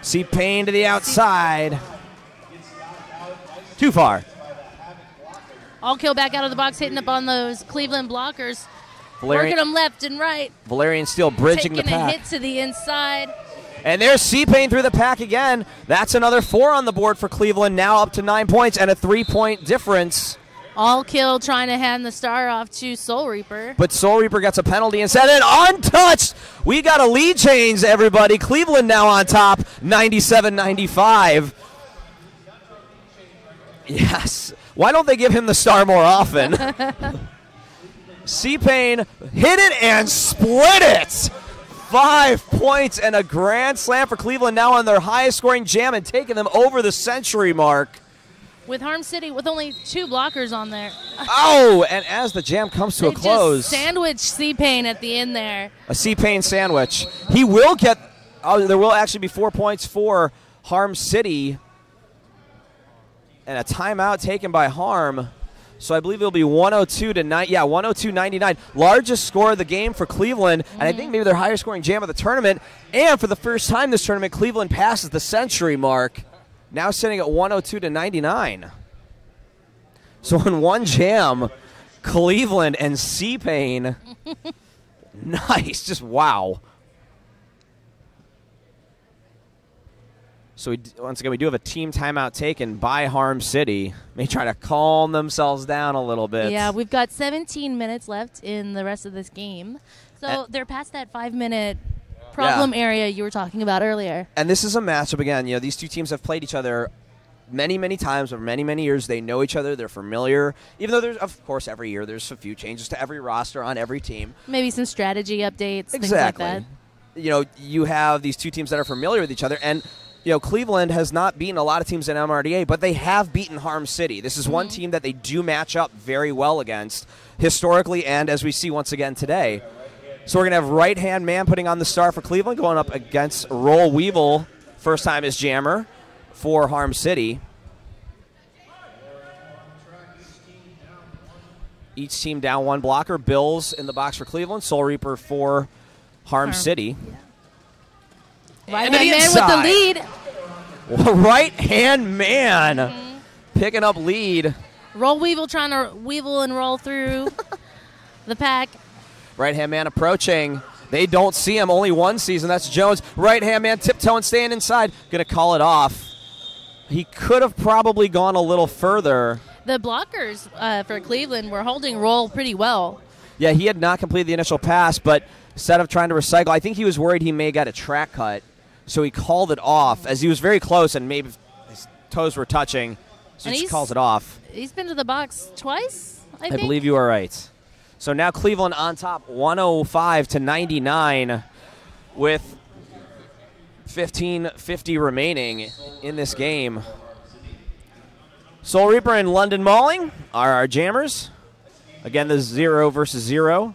S1: C-Pain to the outside. Too far.
S2: All Kill back out of the box, hitting up on those Cleveland blockers. Working them left and right.
S1: Valerian Steele bridging the pack.
S2: Taking a hit to the inside.
S1: And there's C-Pain through the pack again. That's another 4 on the board for Cleveland, now up to 9 points and a 3-point difference.
S2: All Kill trying to hand the star off to Soul Reaper.
S1: But Soul Reaper gets a penalty instead, and untouched. We got a lead change, everybody. Cleveland now on top, 97-95. Yes. Why don't they give him the star more often? C-Pain hit it and split it. 5 points and a grand slam for Cleveland, now on their highest scoring jam and taking them over the century mark.
S2: With Harm City with only 2 blockers on there.
S1: Oh, and as the jam comes to a close.
S2: Just sandwich C-Pain at the end there.
S1: A C-Pain sandwich. He will get, there will actually be 4 points for Harm City. And a timeout taken by Harm. So I believe it'll be 102-99. Largest score of the game for Cleveland, and I think maybe their highest scoring jam of the tournament. And for the first time this tournament, Cleveland passes the century mark, now sitting at 102-99. So in one jam, Cleveland and C-Pain. Nice. Just wow. So once again, we do have a team timeout taken by Harm City. May try to calm themselves down a little bit.
S2: Yeah, we've got 17 minutes left in the rest of this game. So they're past that 5-minute problem area you were talking about earlier.
S1: And this is a matchup, again, these two teams have played each other many, many times over many, many years. They know each other. They're familiar. Even though there's, of course, every year there's a few changes to every roster on every team.
S2: Maybe some strategy updates,
S1: Exactly.
S2: things like that.
S1: You have these two teams that are familiar with each other. And Cleveland has not beaten a lot of teams in MRDA, but they have beaten Harm City. This is one team that they do match up very well against historically and as we see once again today. So we're going to have right-hand man putting on the star for Cleveland going up against Roll Weevil, first time as jammer for Harm City. Each team down one blocker. Bills in the box for Cleveland, Soul Reaper for Harm City.
S2: Right-hand man with the lead.
S1: Right-hand man picking up lead.
S2: Roll Weevil trying to weevil and roll through the pack.
S1: Right-hand man approaching. They don't see him. Only one season. That's Jones. Right-hand man tiptoeing, staying inside. Going to call it off. He could have probably gone a little further.
S2: The blockers for Cleveland were holding Roll pretty well.
S1: Yeah, he had not completed the initial pass, but instead of trying to recycle, I think he was worried he may get a track cut. So he called it off as he was very close and maybe his toes were touching. So he just calls it off.
S2: He's been to the box twice, I think.
S1: I believe you are right. So now Cleveland on top 105-99 with 15:50 remaining in this game. Soul Reaper and London Mauling are our jammers. Again, the 0 versus 0.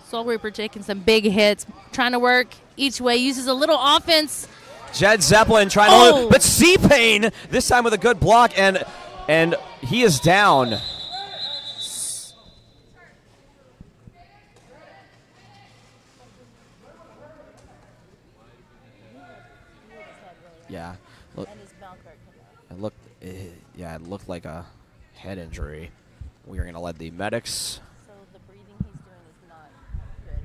S2: Soul Reaper taking some big hits, trying to work each way, uses a little offense.
S1: Jed Zeppelin trying to lose, but C-Pain this time with a good block, and he is down. Yeah, it looked like a head injury. We are going to let the medics.
S2: So the breathing he's doing is not good.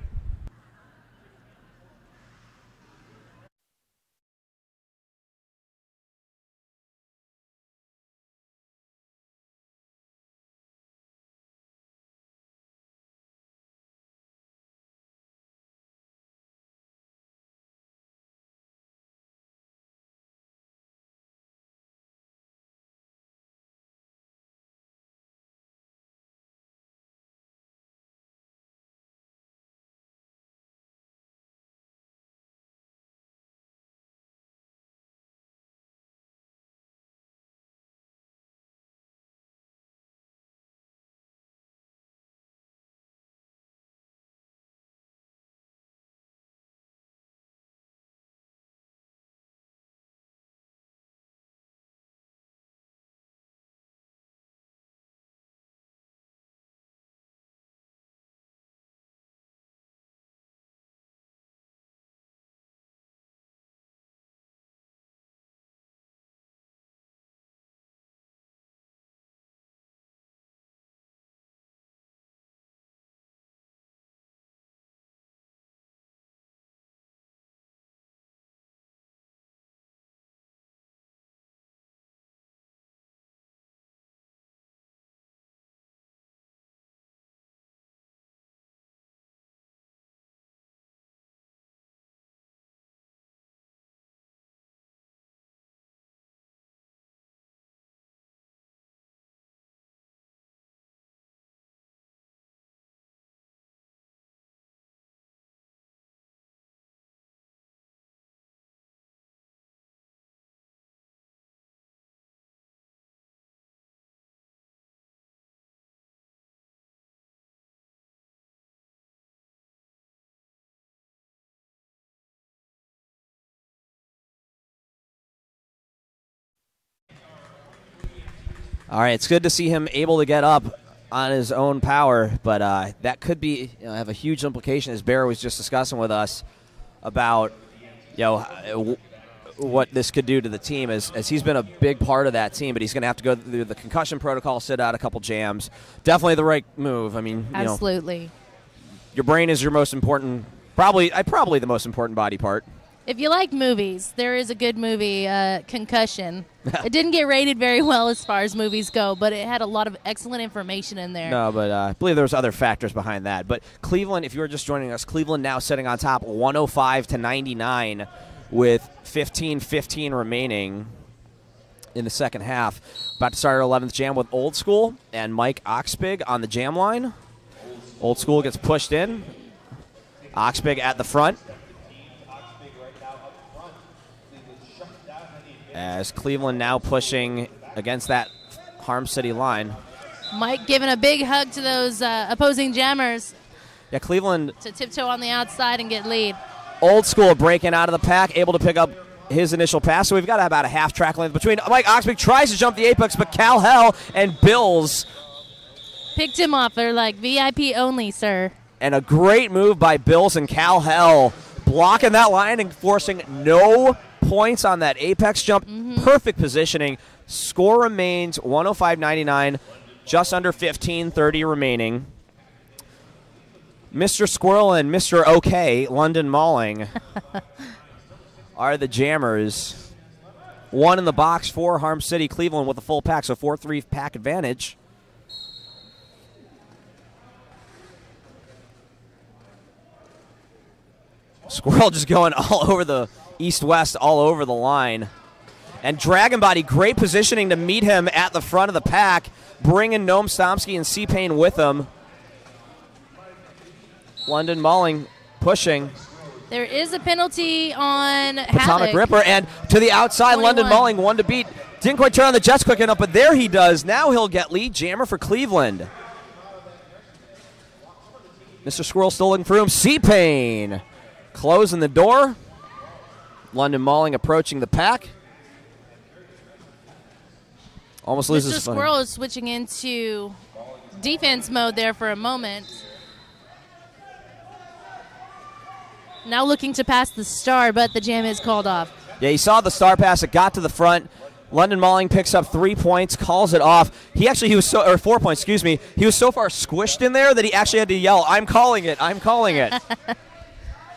S1: All right, it's good to see him able to get up on his own power, but that could be have a huge implication, as Bear was just discussing with us about what this could do to the team, as he's been a big part of that team, but he's going to have to go through the concussion protocol, sit out a couple jams. Definitely the right move. I mean,
S2: absolutely.
S1: Your brain is your most important, probably the most important body part.
S2: If you like movies, there is a good movie, Concussion. It didn't get rated very well as far as movies go, but it had a lot of excellent information in there.
S1: No, but I believe there was other factors behind that. But Cleveland, if you were just joining us, Cleveland now sitting on top 105-99 with 15:15 remaining in the second half. About to start our 11th jam with Old School and Mike Oxbig on the jam line. Old School gets pushed in. Oxbig at the front. As Cleveland now pushing against that Harm City line.
S2: Mike giving a big hug to those opposing jammers.
S1: Yeah, Cleveland.
S2: To tiptoe on the outside and get lead.
S1: Old School breaking out of the pack, able to pick up his initial pass. So we've got about a half track length between. Mike Oxbig tries to jump the apex, but Cal Hell and Bills
S2: picked him off. They're like, VIP only, sir.
S1: And a great move by Bills and Cal Hell, blocking that line and forcing no points on that apex jump. Perfect positioning. Score remains 105-99, just under 15:30 remaining. Mr. Squirrel and Mr. OK, London Mauling, are the jammers. One in the box for Harm City. Cleveland with a full pack, so 4-3 pack advantage. Squirrel just going all over the east-west, all over the line. And Dragon Body, great positioning to meet him at the front of the pack, bringing Noam Stomsky and C-Pain with him. London Mauling pushing.
S2: There is a penalty on
S1: Potomac
S2: Havoc.
S1: Ripper, and to the outside,
S2: 21.
S1: London Mauling, one to beat. Didn't quite turn on the jets quick enough, but there he does. Now he'll get lead jammer for Cleveland. Mr. Squirrel still looking for him. C-Pain closing the door. London Mauling approaching the pack. Almost loses
S2: Mr. Squirrel is switching into defense mode there for a moment. Now looking to pass the star, but the jam is called off.
S1: Yeah, he saw the star pass. It got to the front. London Mauling picks up 3 points, calls it off. He was 4 points, excuse me. He was so far squished in there that he actually had to yell, "I'm calling it, I'm calling it."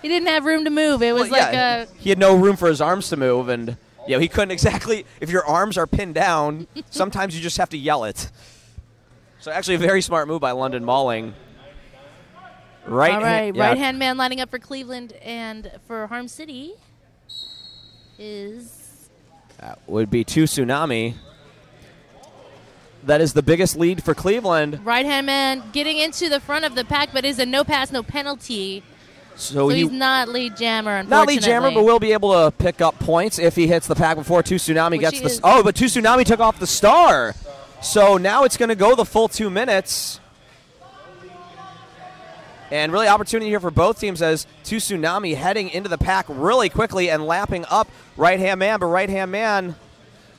S2: He didn't have room to move. It was
S1: he had no room for his arms to move, and he couldn't exactly. If your arms are pinned down, sometimes you just have to yell it. So actually, a very smart move by London Mauling.
S2: Right-hand man lining up for Cleveland, and for Harm City is...
S1: That would be 2 Tsunami. That is the biggest lead for Cleveland.
S2: Right-hand man getting into the front of the pack, but is a no pass, no penalty.
S1: So
S2: he's not lead jammer, unfortunately.
S1: Not lead jammer, but will be able to pick up points if he hits the pack before 2 Tsunami gets the... Oh, but 2 Tsunami took off the star. So now it's going to go the full 2 minutes. And really opportunity here for both teams as 2 Tsunami heading into the pack really quickly and lapping up right-hand man. But right-hand man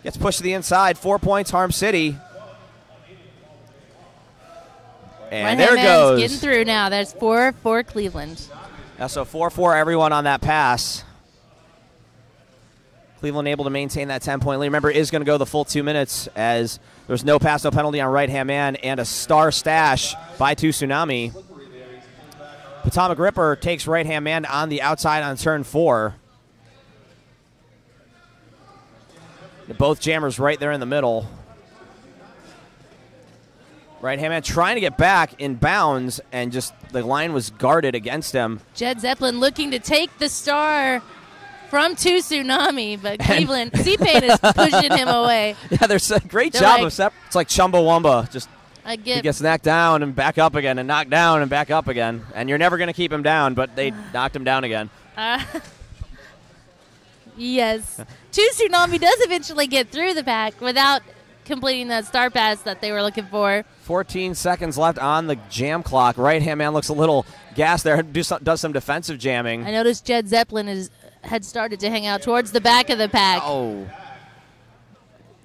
S1: gets pushed to the inside. 4 points, Harm City. And there it goes.
S2: Getting through now. That's 4 for Cleveland.
S1: Yeah, so 4-4 everyone on that pass. Cleveland able to maintain that 10-point lead. Remember, it is going to go the full 2 minutes as there's no pass, no penalty on right-hand man, and a star stash by 2 Tsunami. Potomac Ripper takes right-hand man on the outside on turn 4. Both jammers right there in the middle. Right-hand man trying to get back in bounds, and just the line was guarded against him.
S2: Jed Zeppelin looking to take the star from 2 Tsunami, but Cleveland, C-Pain is pushing him away.
S1: Yeah, there's a great job of it's like Chumbawamba. Just
S2: he
S1: gets knocked down and back up again, and knocked down and back up again. And you're never going to keep him down, but they knocked him down again.
S2: Yes. 2 Tsunami does eventually get through the pack without completing that star pass that they were looking for.
S1: 14 seconds left on the jam clock. Right-hand man looks a little gassed there. Does some defensive jamming.
S2: I noticed Jed Zeppelin had started to hang out towards the back of the pack.
S1: Oh.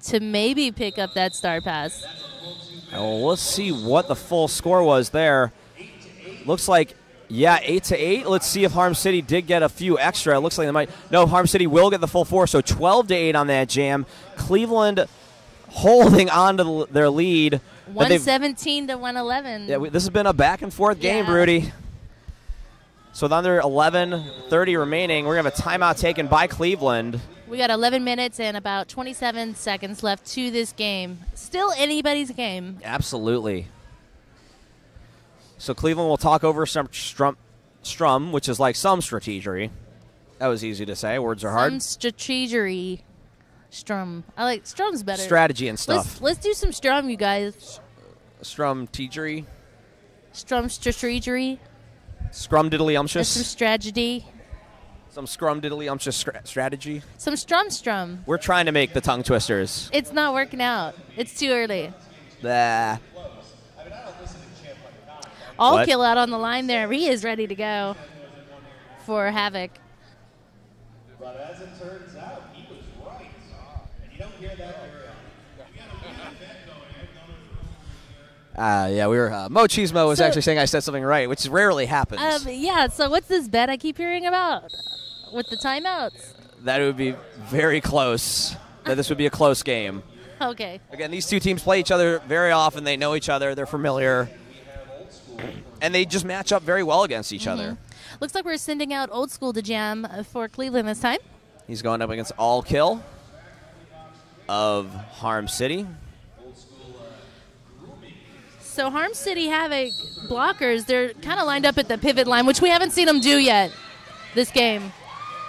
S2: To maybe pick up that star pass.
S1: Well, let's see what the full score was there. Looks like Yeah, 8-8. Let's see if Harm City did get a few extra. It looks like they might. No, Harm City will get the full 4, so 12-8 on that jam. Cleveland holding on to their lead.
S2: 117 to 111.
S1: Yeah, this has been a back-and-forth game,
S2: Yeah.
S1: Rudy. So with under 11:30 remaining, we're going to have a timeout taken by Cleveland.
S2: We got 11 minutes and about 27 seconds left to this game. Still anybody's game.
S1: Absolutely. So Cleveland will talk over some strum, which is like some strategery. That was easy to say. Words are hard.
S2: Some strategery. Strum. I like strum's better.
S1: Strategy and stuff.
S2: Let's do some strum, you guys.
S1: Strum-teagery.
S2: Strum strategery.
S1: Scrum-diddly-umptious.
S2: There's some strategy.
S1: Some scrum-diddly-umptious strategy.
S2: Some strum.
S1: We're trying to make the tongue twisters.
S2: It's not working out. It's too early.
S1: What?
S2: All kill out on the line there. He is ready to go for Havoc.
S3: But as it turns out, he was right. And you don't hear that very often.
S1: Yeah, we were. Mo Chismo was
S2: So-
S1: actually saying I said something right, which rarely happens.
S2: Yeah, so what's this bet I keep hearing about with the timeouts?
S1: That it would be very close. That this would be a close game.
S2: Okay.
S1: Again, these two teams play each other very often. They know each other. They're familiar. And they just match up very well against each other.
S2: Looks like we're sending out Old School to jam for Cleveland this time.
S1: He's going up against All Kill of Harm City.
S2: So Harm City Havoc blockers, they're kind of lined up at the pivot line, which we haven't seen them do yet this game.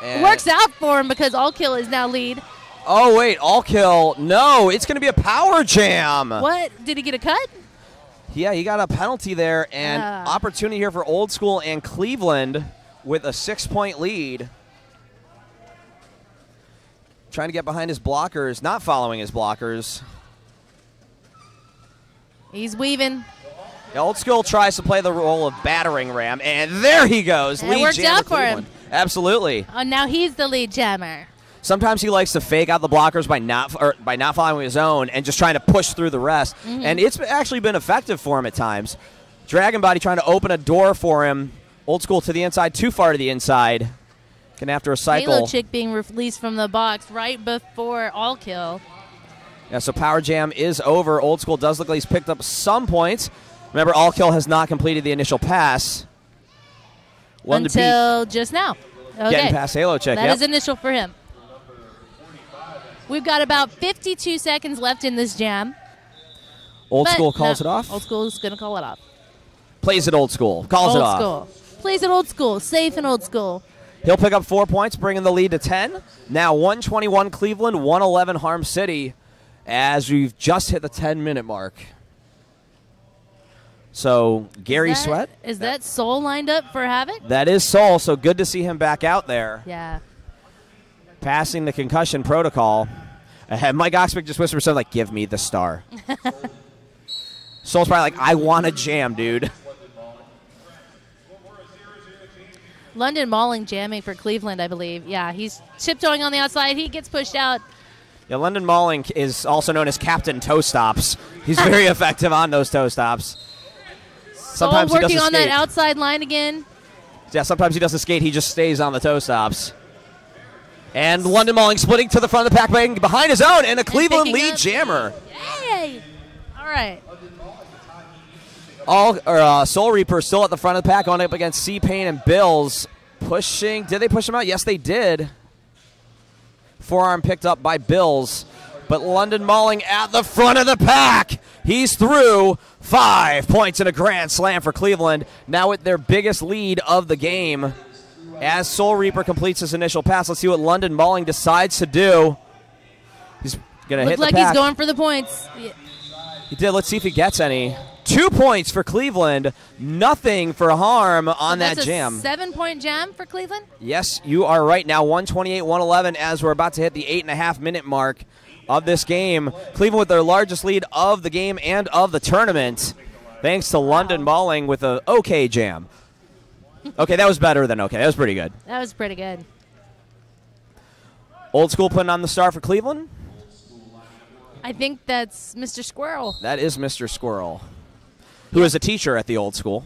S1: And
S2: Works out for him because All Kill is now lead.
S1: Oh, wait. All Kill. No, it's going to be a power jam.
S2: What? Did he get a cut?
S1: Yeah, he got a penalty there, and opportunity here for Old School and Cleveland with a 6-point lead. Trying to get behind his blockers, not following his blockers.
S2: He's weaving.
S1: Yeah, Old School tries to play the role of battering ram, and there he goes.
S2: It
S1: Lead
S2: worked
S1: jammer
S2: out for him.
S1: Cleveland. Absolutely.
S2: Oh, now he's the lead jammer.
S1: Sometimes he likes to fake out the blockers by not following his own and just trying to push through the rest. And it's actually been effective for him at times. Dragon Body trying to open a door for him. Old School to the inside, too far to the inside. Gonna have to recycle.
S2: Halo Chick being released from the box right before All Kill.
S1: Yeah, so Power Jam is over. Old School does look like he's picked up some points. Remember, All Kill has not completed the initial pass. One
S2: Until just now. Okay.
S1: Getting past Halo Chick.
S2: That
S1: Yep.
S2: is initial for him. We've got about 52 seconds left in this jam.
S1: Old
S2: but
S1: School calls
S2: no,
S1: it off.
S2: Old School is going to call it off.
S1: Plays it Old School. Calls it off.
S2: Old School. Plays it Old School. Safe and Old School.
S1: He'll pick up 4 points, bringing the lead to 10. Now 121 Cleveland, 111 Harm City, as we've just hit the 10-minute mark. So Gary Sweat.
S2: Is that Soul lined up for Havoc?
S1: That is Soul, so good to see him back out there.
S2: Yeah.
S1: Passing the concussion protocol. Mike Oxpick just whispered something like, give me the star. Soul's probably like, I want a jam, dude.
S2: London Mauling jamming for Cleveland, I believe. Yeah, he's tiptoeing on the outside. He gets pushed out.
S1: Yeah, London Mauling is also known as Captain Toe Stops. He's very effective on those toe stops. Sometimes
S2: Soul
S1: he
S2: working
S1: doesn't
S2: on
S1: skate.
S2: that outside line again.
S1: Yeah, sometimes he doesn't skate. He just stays on the toe stops. And London Mauling splitting to the front of the pack, behind his own, and a Cleveland
S2: picking
S1: lead
S2: up-
S1: jammer.
S2: Yay! All right.
S1: Soul Reaper still at the front of the pack, going up against C-Pain and Bills. Pushing. Did they push him out? Yes, they did. Forearm picked up by Bills. But London Mauling at the front of the pack. He's through. 5 points in a grand slam for Cleveland. Now with their biggest lead of the game. As Soul Reaper completes his initial pass, let's see what London Mauling decides to do. He's going to hit
S2: Looks like
S1: the pack.
S2: he's going for the points. Yeah.
S1: He did. Let's see if he gets any. 2 points for Cleveland. Nothing for Harm on that
S2: That's
S1: jam.
S2: a 7-point jam for Cleveland?
S1: Yes, you are right. Now 128-111 as we're about to hit the 8.5-minute mark of this game. Cleveland with their largest lead of the game and of the tournament. Thanks to London Mauling with a okay jam. Okay, that was better than okay. That was pretty good.
S2: That was pretty good.
S1: Old School putting on the star for Cleveland.
S2: I think that's Mr. Squirrel.
S1: That is Mr. Squirrel, who is a teacher at the Old School.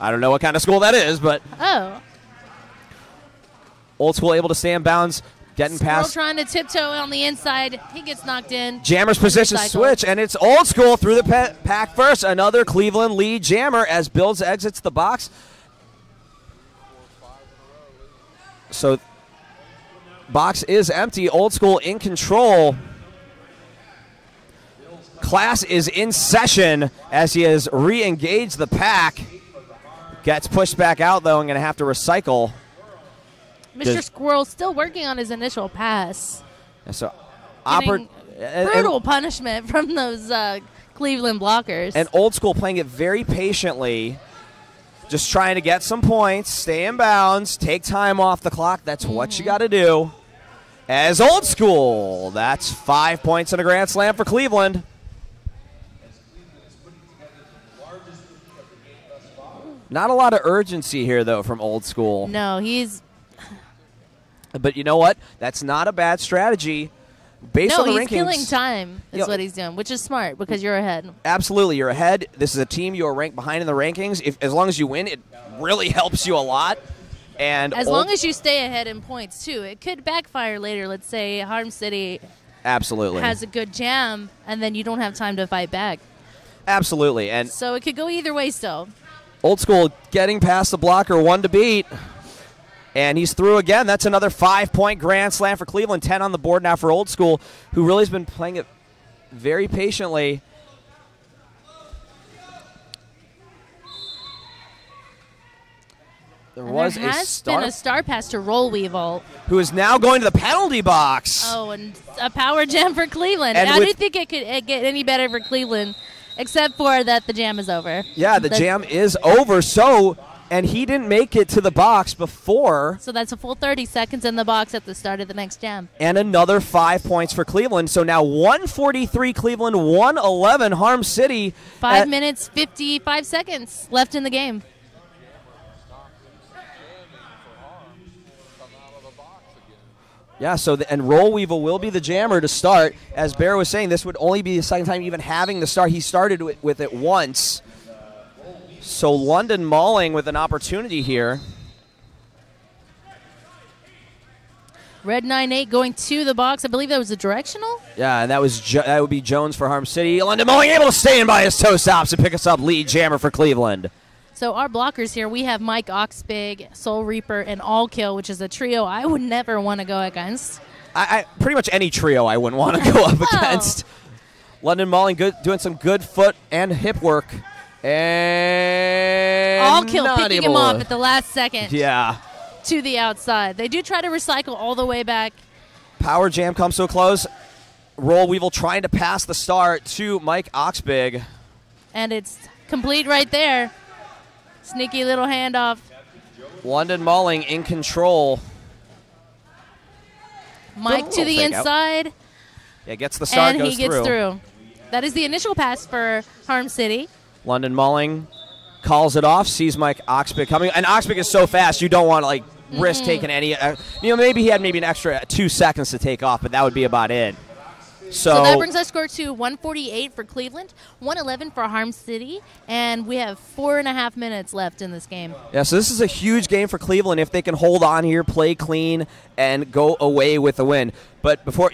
S1: I don't know what kind of school that is, but
S2: Oh.
S1: Old School able to stay in bounds, getting
S2: Squirrel
S1: past.
S2: trying to tiptoe on the inside. He gets knocked in.
S1: Jammer's position
S2: Recycle.
S1: switch, and it's Old School through the pack first. Another Cleveland lead Jammer as Bills exits the box. So box is empty. Old School in control. Class is in session as he has re-engaged the pack. Gets pushed back out, though, and going to have to recycle.
S2: Mr. Squirrel still working on his initial pass.
S1: And so,
S2: Getting brutal punishment from those Cleveland blockers.
S1: and Old School playing it very patiently, just trying to get some points, stay in bounds, take time off the clock. That's what you got to do. As Old School, that's 5 points and a grand slam for Cleveland. Not a lot of urgency here, though, from Old School.
S2: No, he's
S1: But you know what? That's not a bad strategy. Based on the
S2: he's
S1: rankings,
S2: killing time is
S1: You know-
S2: what he's doing, which is smart because you're ahead.
S1: absolutely, you're ahead. This is a team you are ranked behind in the rankings. As long as you win, it really helps you a lot. And
S2: As long as you stay ahead in points, too. It could backfire later. Let's say Harm City
S1: absolutely,
S2: has a good jam, and then you don't have time to fight back.
S1: absolutely, and
S2: So it could go either way still.
S1: Old School getting past the blocker, 1 to beat. And he's through again. That's another 5-point grand slam for Cleveland. 10 on the board now for Old School, who really has been playing it very patiently. There was
S2: there
S1: a
S2: has
S1: star
S2: been a star pass to Roll Weevil.
S1: who is now going to the penalty box.
S2: Oh, and a power jam for Cleveland.
S1: And
S2: I
S1: with-
S2: don't think it could get any better for Cleveland, except for that the jam is over.
S1: Yeah, the jam is over. And he didn't make it to the box before.
S2: So that's a full 30 seconds in the box at the start of the next jam.
S1: And another 5 points for Cleveland. So now 143 Cleveland, 111 Harm City.
S2: 5 minutes, 55 seconds left in the game.
S1: Yeah, so and Roll Weevil will be the jammer to start. As Bear was saying, this would only be the second time even having the start. He started with it once. So London Mauling with an opportunity here.
S2: Red 9-8 going to the box. I believe that was a directional.
S1: Yeah, and that would be Jones for Harm City. London Mauling able to stay in by his toe stops and pick us up lead jammer for Cleveland.
S2: So our blockers here, we have Mike Oxbig, Soul Reaper, and All Kill, which is a trio I would never want to go against.
S1: I pretty much any trio I wouldn't want to go up against. London Mauling doing some good foot and hip work. And
S2: All Kill
S1: not
S2: picking
S1: able
S2: him off
S1: to-
S2: at the last second
S1: Yeah.
S2: to the outside. They do try to recycle all the way back.
S1: Power jam comes to a close. Roll Weevil trying to pass the start to Mike Oxbig.
S2: And it's complete right there. Sneaky little handoff.
S1: London Mauling in control.
S2: Mike to
S1: little
S2: the
S1: fake out.
S2: inside,
S1: Yeah, gets the start,
S2: and
S1: goes
S2: he gets through. That is the initial pass for Harm City.
S1: London Mauling calls it off, sees Mike Oxbig coming. And Oxbig is so fast, you don't want to risk taking any. Maybe he had maybe an extra 2 seconds to take off, but that would be about it.
S2: So that brings our score to 148 for Cleveland, 111 for Harm City, and we have 4.5 minutes left in this game.
S1: Yeah, so this is a huge game for Cleveland if they can hold on here, play clean, and go away with a win. But before,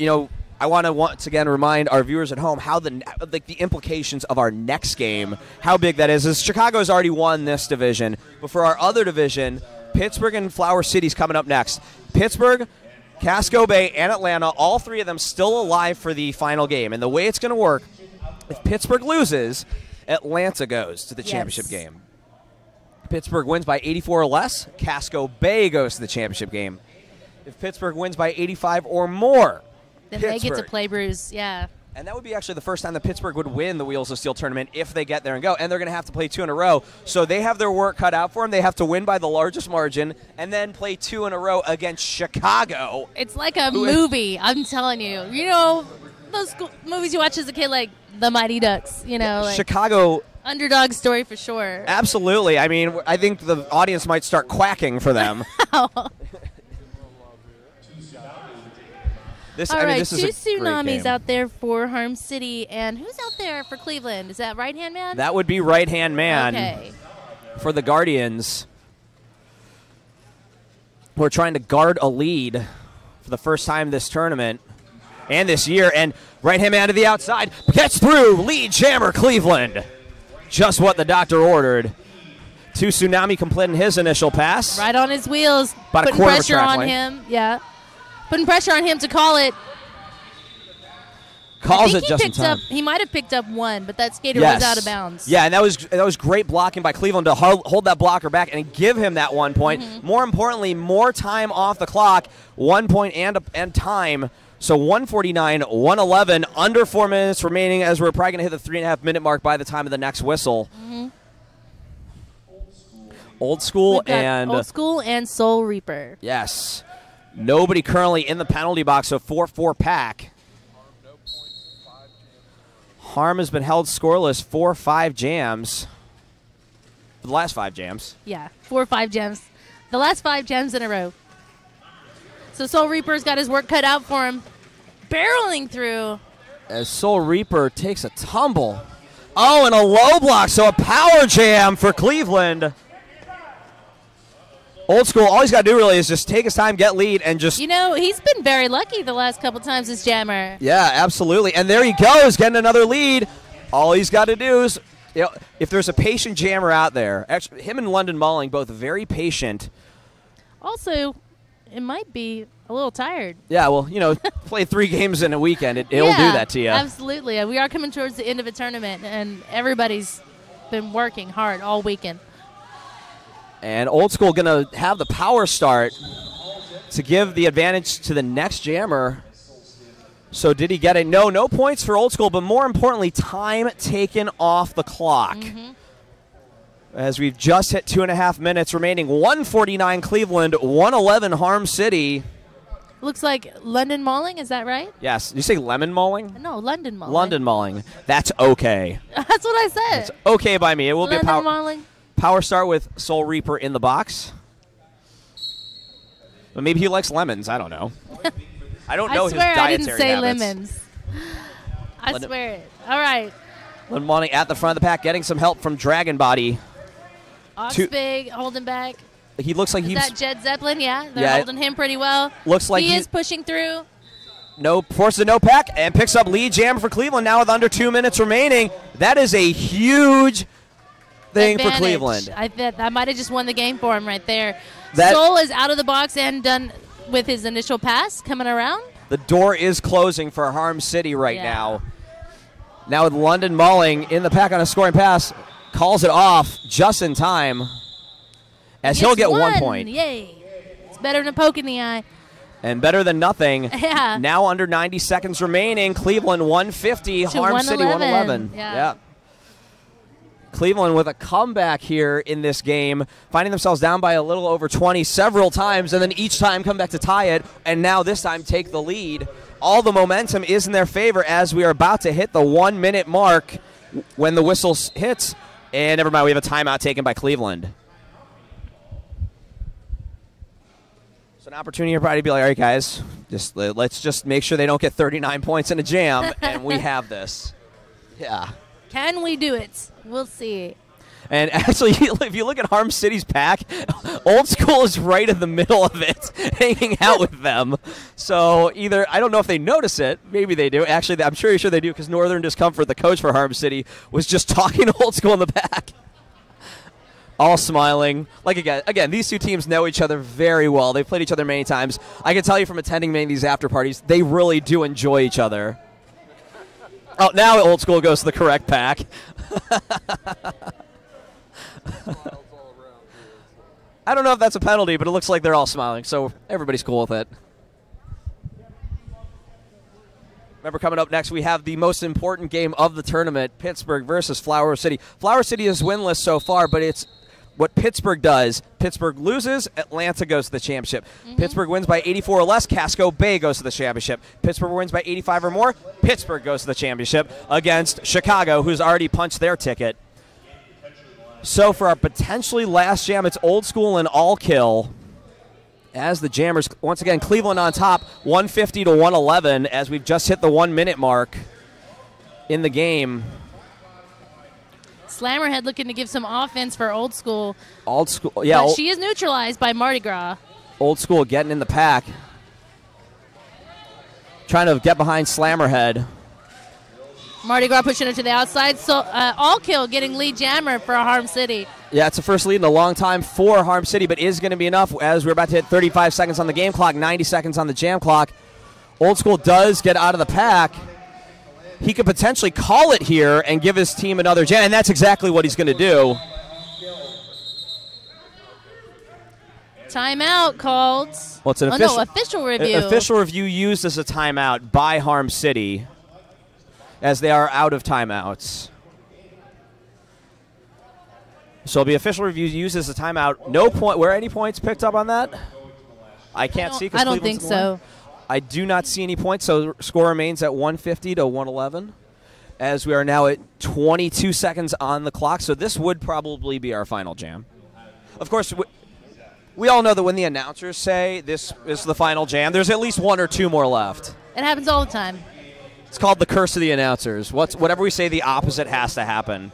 S1: I want to once again remind our viewers at home how the implications of our next game, how big that is. Chicago's already won this division, but for our other division, Pittsburgh and Flower City's coming up next. Pittsburgh, Casco Bay, and Atlanta, all three of them still alive for the final game. And the way it's going to work, if Pittsburgh loses, Atlanta goes to the championship game. Pittsburgh wins by 84 or less, Casco Bay goes to the championship game. If Pittsburgh wins by 85 or more,
S2: Then they get to
S1: Pittsburgh.
S2: play Bruce, yeah.
S1: And that would be actually the first time that Pittsburgh would win the Wheels of Steel tournament if they get there and go. And they're going to have to play 2 in a row. So they have their work cut out for them. They have to win by the largest margin and then play 2 in a row against Chicago.
S2: It's like a movie, I'm telling you. You know, those movies you watch as a kid, like The Mighty Ducks, like
S1: Chicago,
S2: underdog story for sure.
S1: absolutely. I mean, I think the audience might start quacking for them.
S2: All right,
S1: this is
S2: two
S1: a great
S2: tsunamis
S1: game.
S2: out there for Harm City. And who's out there for Cleveland? Is that Right Hand Man?
S1: That would be right-hand man.
S2: Okay.
S1: for the Guardians. We're trying to guard a lead for the first time this tournament and this year. And right-hand man to the outside. Gets through. Lead jammer Cleveland. Just what the doctor ordered. To Tsunami completing his initial pass.
S2: Right on his wheels.
S1: About a
S2: putting
S1: quarter of a
S2: pressure
S1: track
S2: on
S1: lane.
S2: him. Yeah. Putting pressure on him to call it.
S1: Calls
S2: I
S1: it
S2: think
S1: just in time.
S2: he might have picked up one, but that skater was out of bounds.
S1: Yeah, and that was great blocking by Cleveland to hold that blocker back and give him that 1 point.
S2: Mm-hmm.
S1: More importantly, more time off the clock, 1 point and time. So 149, 111, under 4 minutes remaining as we're probably going to hit the 3.5 minute mark by the time of the next whistle.
S2: Mm-hmm.
S1: Old School
S2: We've got
S1: and
S2: Old School and Soul Reaper.
S1: yes, nobody currently in the penalty box. So 4-4 pack. Harm has been held scoreless 4-5 jams. For the last 5 jams.
S2: Yeah, 4 or 5 gems. The last 5 gems in a row. So Soul Reaper's got his work cut out for him. Barreling through.
S1: As Soul Reaper takes a tumble. Oh, and a low block, so a power jam for Cleveland. Old School, all he's got to do really is just take his time, get lead, and just...
S2: You know, he's been very lucky the last couple times as jammer.
S1: Yeah, absolutely. And there he goes, getting another lead. All he's got to do is, you know, if there's a patient jammer out there, actually, him and London Malling both very patient.
S2: Also, it might be a little tired.
S1: Yeah, well, you know, play 3 games in a weekend, it'll do that to you.
S2: Absolutely. We are coming towards the end of a tournament, and everybody's been working hard all weekend.
S1: And Old School going to have the power start to give the advantage to the next jammer. So did he get it? No points for Old School, but more importantly, time taken off the clock.
S2: Mm-hmm.
S1: As we've just hit 2.5 minutes remaining. 149 Cleveland, 111 Harm City.
S2: Looks like London Malling, is that right?
S1: Yes. Did you say Lemon Mauling?
S2: No, London Malling.
S1: London Mauling. That's okay.
S2: That's what I said.
S1: It's okay by me. It will
S2: London
S1: be a
S2: Malling.
S1: power start with Soul Reaper in the box. But maybe he likes lemons. I don't know. I don't know
S2: I swear
S1: his
S2: I
S1: dietary
S2: didn't say
S1: habits.
S2: lemons. I
S1: London-
S2: swear it. All right.
S1: London Mauling at the front of the pack, getting some help from Dragon Body.
S2: Oxbig holding back.
S1: He looks like
S2: Is
S1: he's
S2: that Jed Zeppelin? Yeah, they're
S1: Yeah,
S2: holding him pretty well.
S1: looks like
S2: he
S1: he-
S2: is pushing through.
S1: forces a no pack and picks up lead jam for Cleveland now with under 2 minutes remaining. That is a huge thing for
S2: Advantage.
S1: Cleveland.
S2: I bet that might have just won the game for him right there.
S1: That-
S2: Soul is out of the box and done with his initial pass coming around.
S1: The door is closing for Harm City right
S2: Yeah.
S1: now. Now with London Mauling in the pack on a scoring pass, calls it off just in time. As he'll
S2: Gets
S1: get 1 point.
S2: Yay. It's better than a poke in the eye.
S1: And better than nothing.
S2: Yeah.
S1: Now under 90 seconds remaining. Cleveland 150,
S2: To
S1: Harm City 111.
S2: Yeah.
S1: Cleveland with a comeback here in this game, finding themselves down by a little over 20 several times, and then each time come back to tie it, and now this time take the lead. All the momentum is in their favor as we are about to hit the 1 minute mark when the whistle hits. And never mind, we have a timeout taken by Cleveland. So an opportunity for everybody to be like, all right, guys, let's just make sure they don't get 39 points in a jam, and we have this. Yeah.
S2: Can we do it? We'll see.
S1: And actually, if you look at Harm City's pack, Old School is right in the middle of it, hanging out with them. So either, I don't know if they notice it. Maybe they do. Actually, I'm sure they do because Northern Discomfort, the coach for Harm City, was just talking to Old School in the back. All smiling. Like, again, these two teams know each other very well. They've played each other many times. I can tell you from attending many of these after parties, they really do enjoy each other. Oh, now Old School goes to the correct pack. I don't know if that's a penalty, but it looks like they're all smiling, so everybody's cool with it. Remember, coming up next, we have the most important game of the tournament, Pittsburgh versus Flower City. Flower City is winless so far, but it's what Pittsburgh does. Pittsburgh loses, Atlanta goes to the championship. Pittsburgh wins by 84 or less, Casco Bay goes to the championship. Pittsburgh wins by 85 or more, Pittsburgh goes to the championship against Chicago, who's already punched their ticket. So for our potentially last jam, it's Old School and All Kill. As the Jammers, once again, Cleveland on top, 150 to 111, as we've just hit the 1 minute mark in the game.
S2: Slammerhead looking to give some offense for Old School.
S1: Old School, yeah.
S2: But she is neutralized by Mardi Gras.
S1: Old School getting in the pack. Trying to get behind Slammerhead.
S2: Mardi Gras pushing her to the outside. So All Kill getting lead jammer for Harm City.
S1: Yeah, it's the first lead in a long time for Harm City, but is going to be enough as we're about to hit 35 seconds on the game clock, 90 seconds on the jam clock. Old School does get out of the pack. He could potentially call it here and give his team another jam, and that's exactly what he's going to do.
S2: Timeout called.
S1: Well, it's an
S2: official review.
S1: Official review used as a timeout by Harm City, as they are out of timeouts. So it'll be official review used as a timeout. No point. Were any points picked up on that? I can't see.
S2: I don't think so.
S1: I do not see any points, so score remains at 150 to 111, as we are now at 22 seconds on the clock. So this would probably be our final jam. Of course, we all know that when the announcers say this is the final jam, there's at least one or two more left.
S2: It happens all the time.
S1: It's called the curse of the announcers. Whatever we say, the opposite has to happen.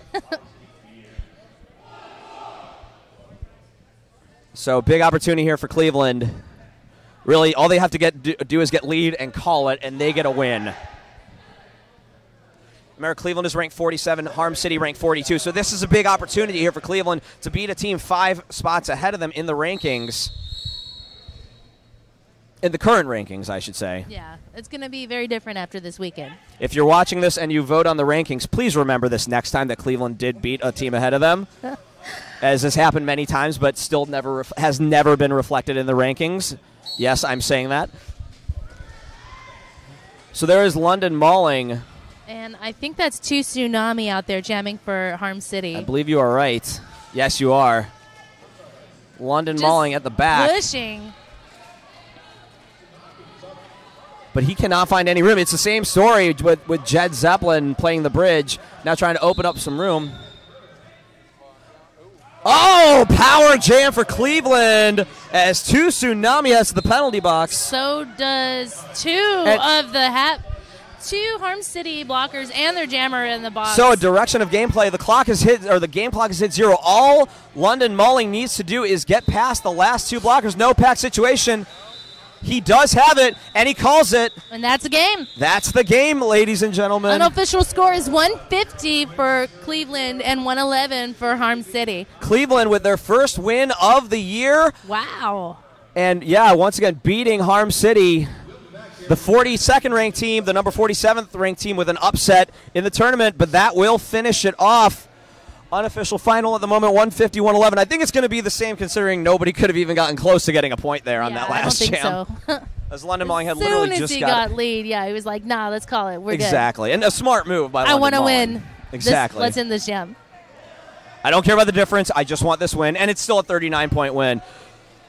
S1: So big opportunity here for Cleveland. Really, all they have to do is get lead and call it, and they get a win. Remember, Cleveland is ranked 47, Harm City ranked 42. So this is a big opportunity here for Cleveland to beat a team 5 spots ahead of them in the rankings. In the current rankings, I should say.
S2: Yeah, it's going to be very different after this weekend.
S1: If you're watching this and you vote on the rankings, please remember this next time that Cleveland did beat a team ahead of them. As has happened many times, but still has never been reflected in the rankings. Yes, I'm saying that. So there is London Mauling.
S2: And I think that's 2 Tsunami out there jamming for Harm City.
S1: I believe you are right. Yes, you are. London Mauling at the back.
S2: Pushing.
S1: But he cannot find any room. It's the same story with Jed Zeppelin playing the bridge, now trying to open up some room. Oh, power jam for Cleveland as 2 Tsunami has the penalty box.
S2: So does 2 of the 2 Harm City blockers and their jammer in the box.
S1: So a direction of gameplay. The clock is hit, or the game clock is hit 0. All London Mauling needs to do is get past the last 2 blockers. No pack situation. He does have it, and he calls it.
S2: And that's a game.
S1: That's the game, ladies and gentlemen.
S2: Unofficial score is 150 for Cleveland and 111 for Harm City.
S1: Cleveland with their first win of the year.
S2: Wow.
S1: And, yeah, once again, beating Harm City, the 42nd ranked team, the number 47th ranked team with an upset in the tournament, but that will finish it off. Unofficial final at the moment, 150, 111. I think it's going to be the same considering nobody could have even gotten close to getting a point there on that last jam.
S2: I don't think so.
S1: As London Mauling had literally just
S2: As soon as he got lead, yeah, he was like, nah, let's call it. We're
S1: exactly. And a smart move by London Mauling.
S2: I want to win.
S1: Exactly.
S2: Let's end this jam.
S1: I don't care about the difference. I just want this win. And it's still a 39-point win.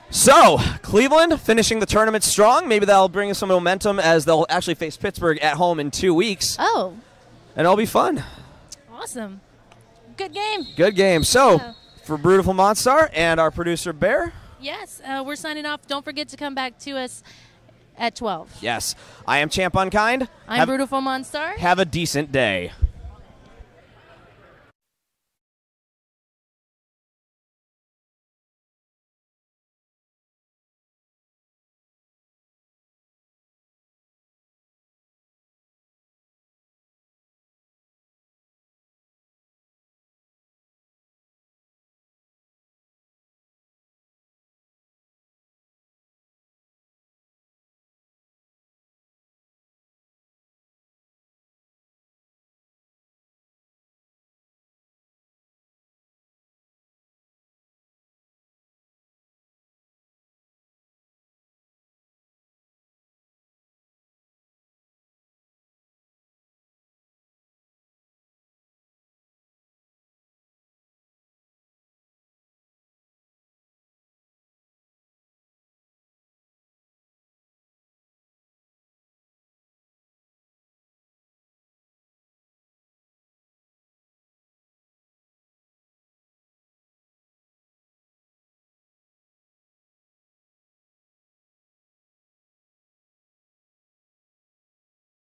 S1: So, Cleveland finishing the tournament strong. Maybe that'll bring us some momentum as they'll actually face Pittsburgh at home in 2 weeks.
S2: Oh.
S1: And it'll be fun.
S2: Awesome. Good game.
S1: Good game. So, for Brutiful Monstar and our producer, Bear.
S2: Yes, we're signing off. Don't forget to come back to us at 12.
S1: Yes. I am Champ Unkind.
S2: I'm Brutiful Monstar.
S1: Have a decent day.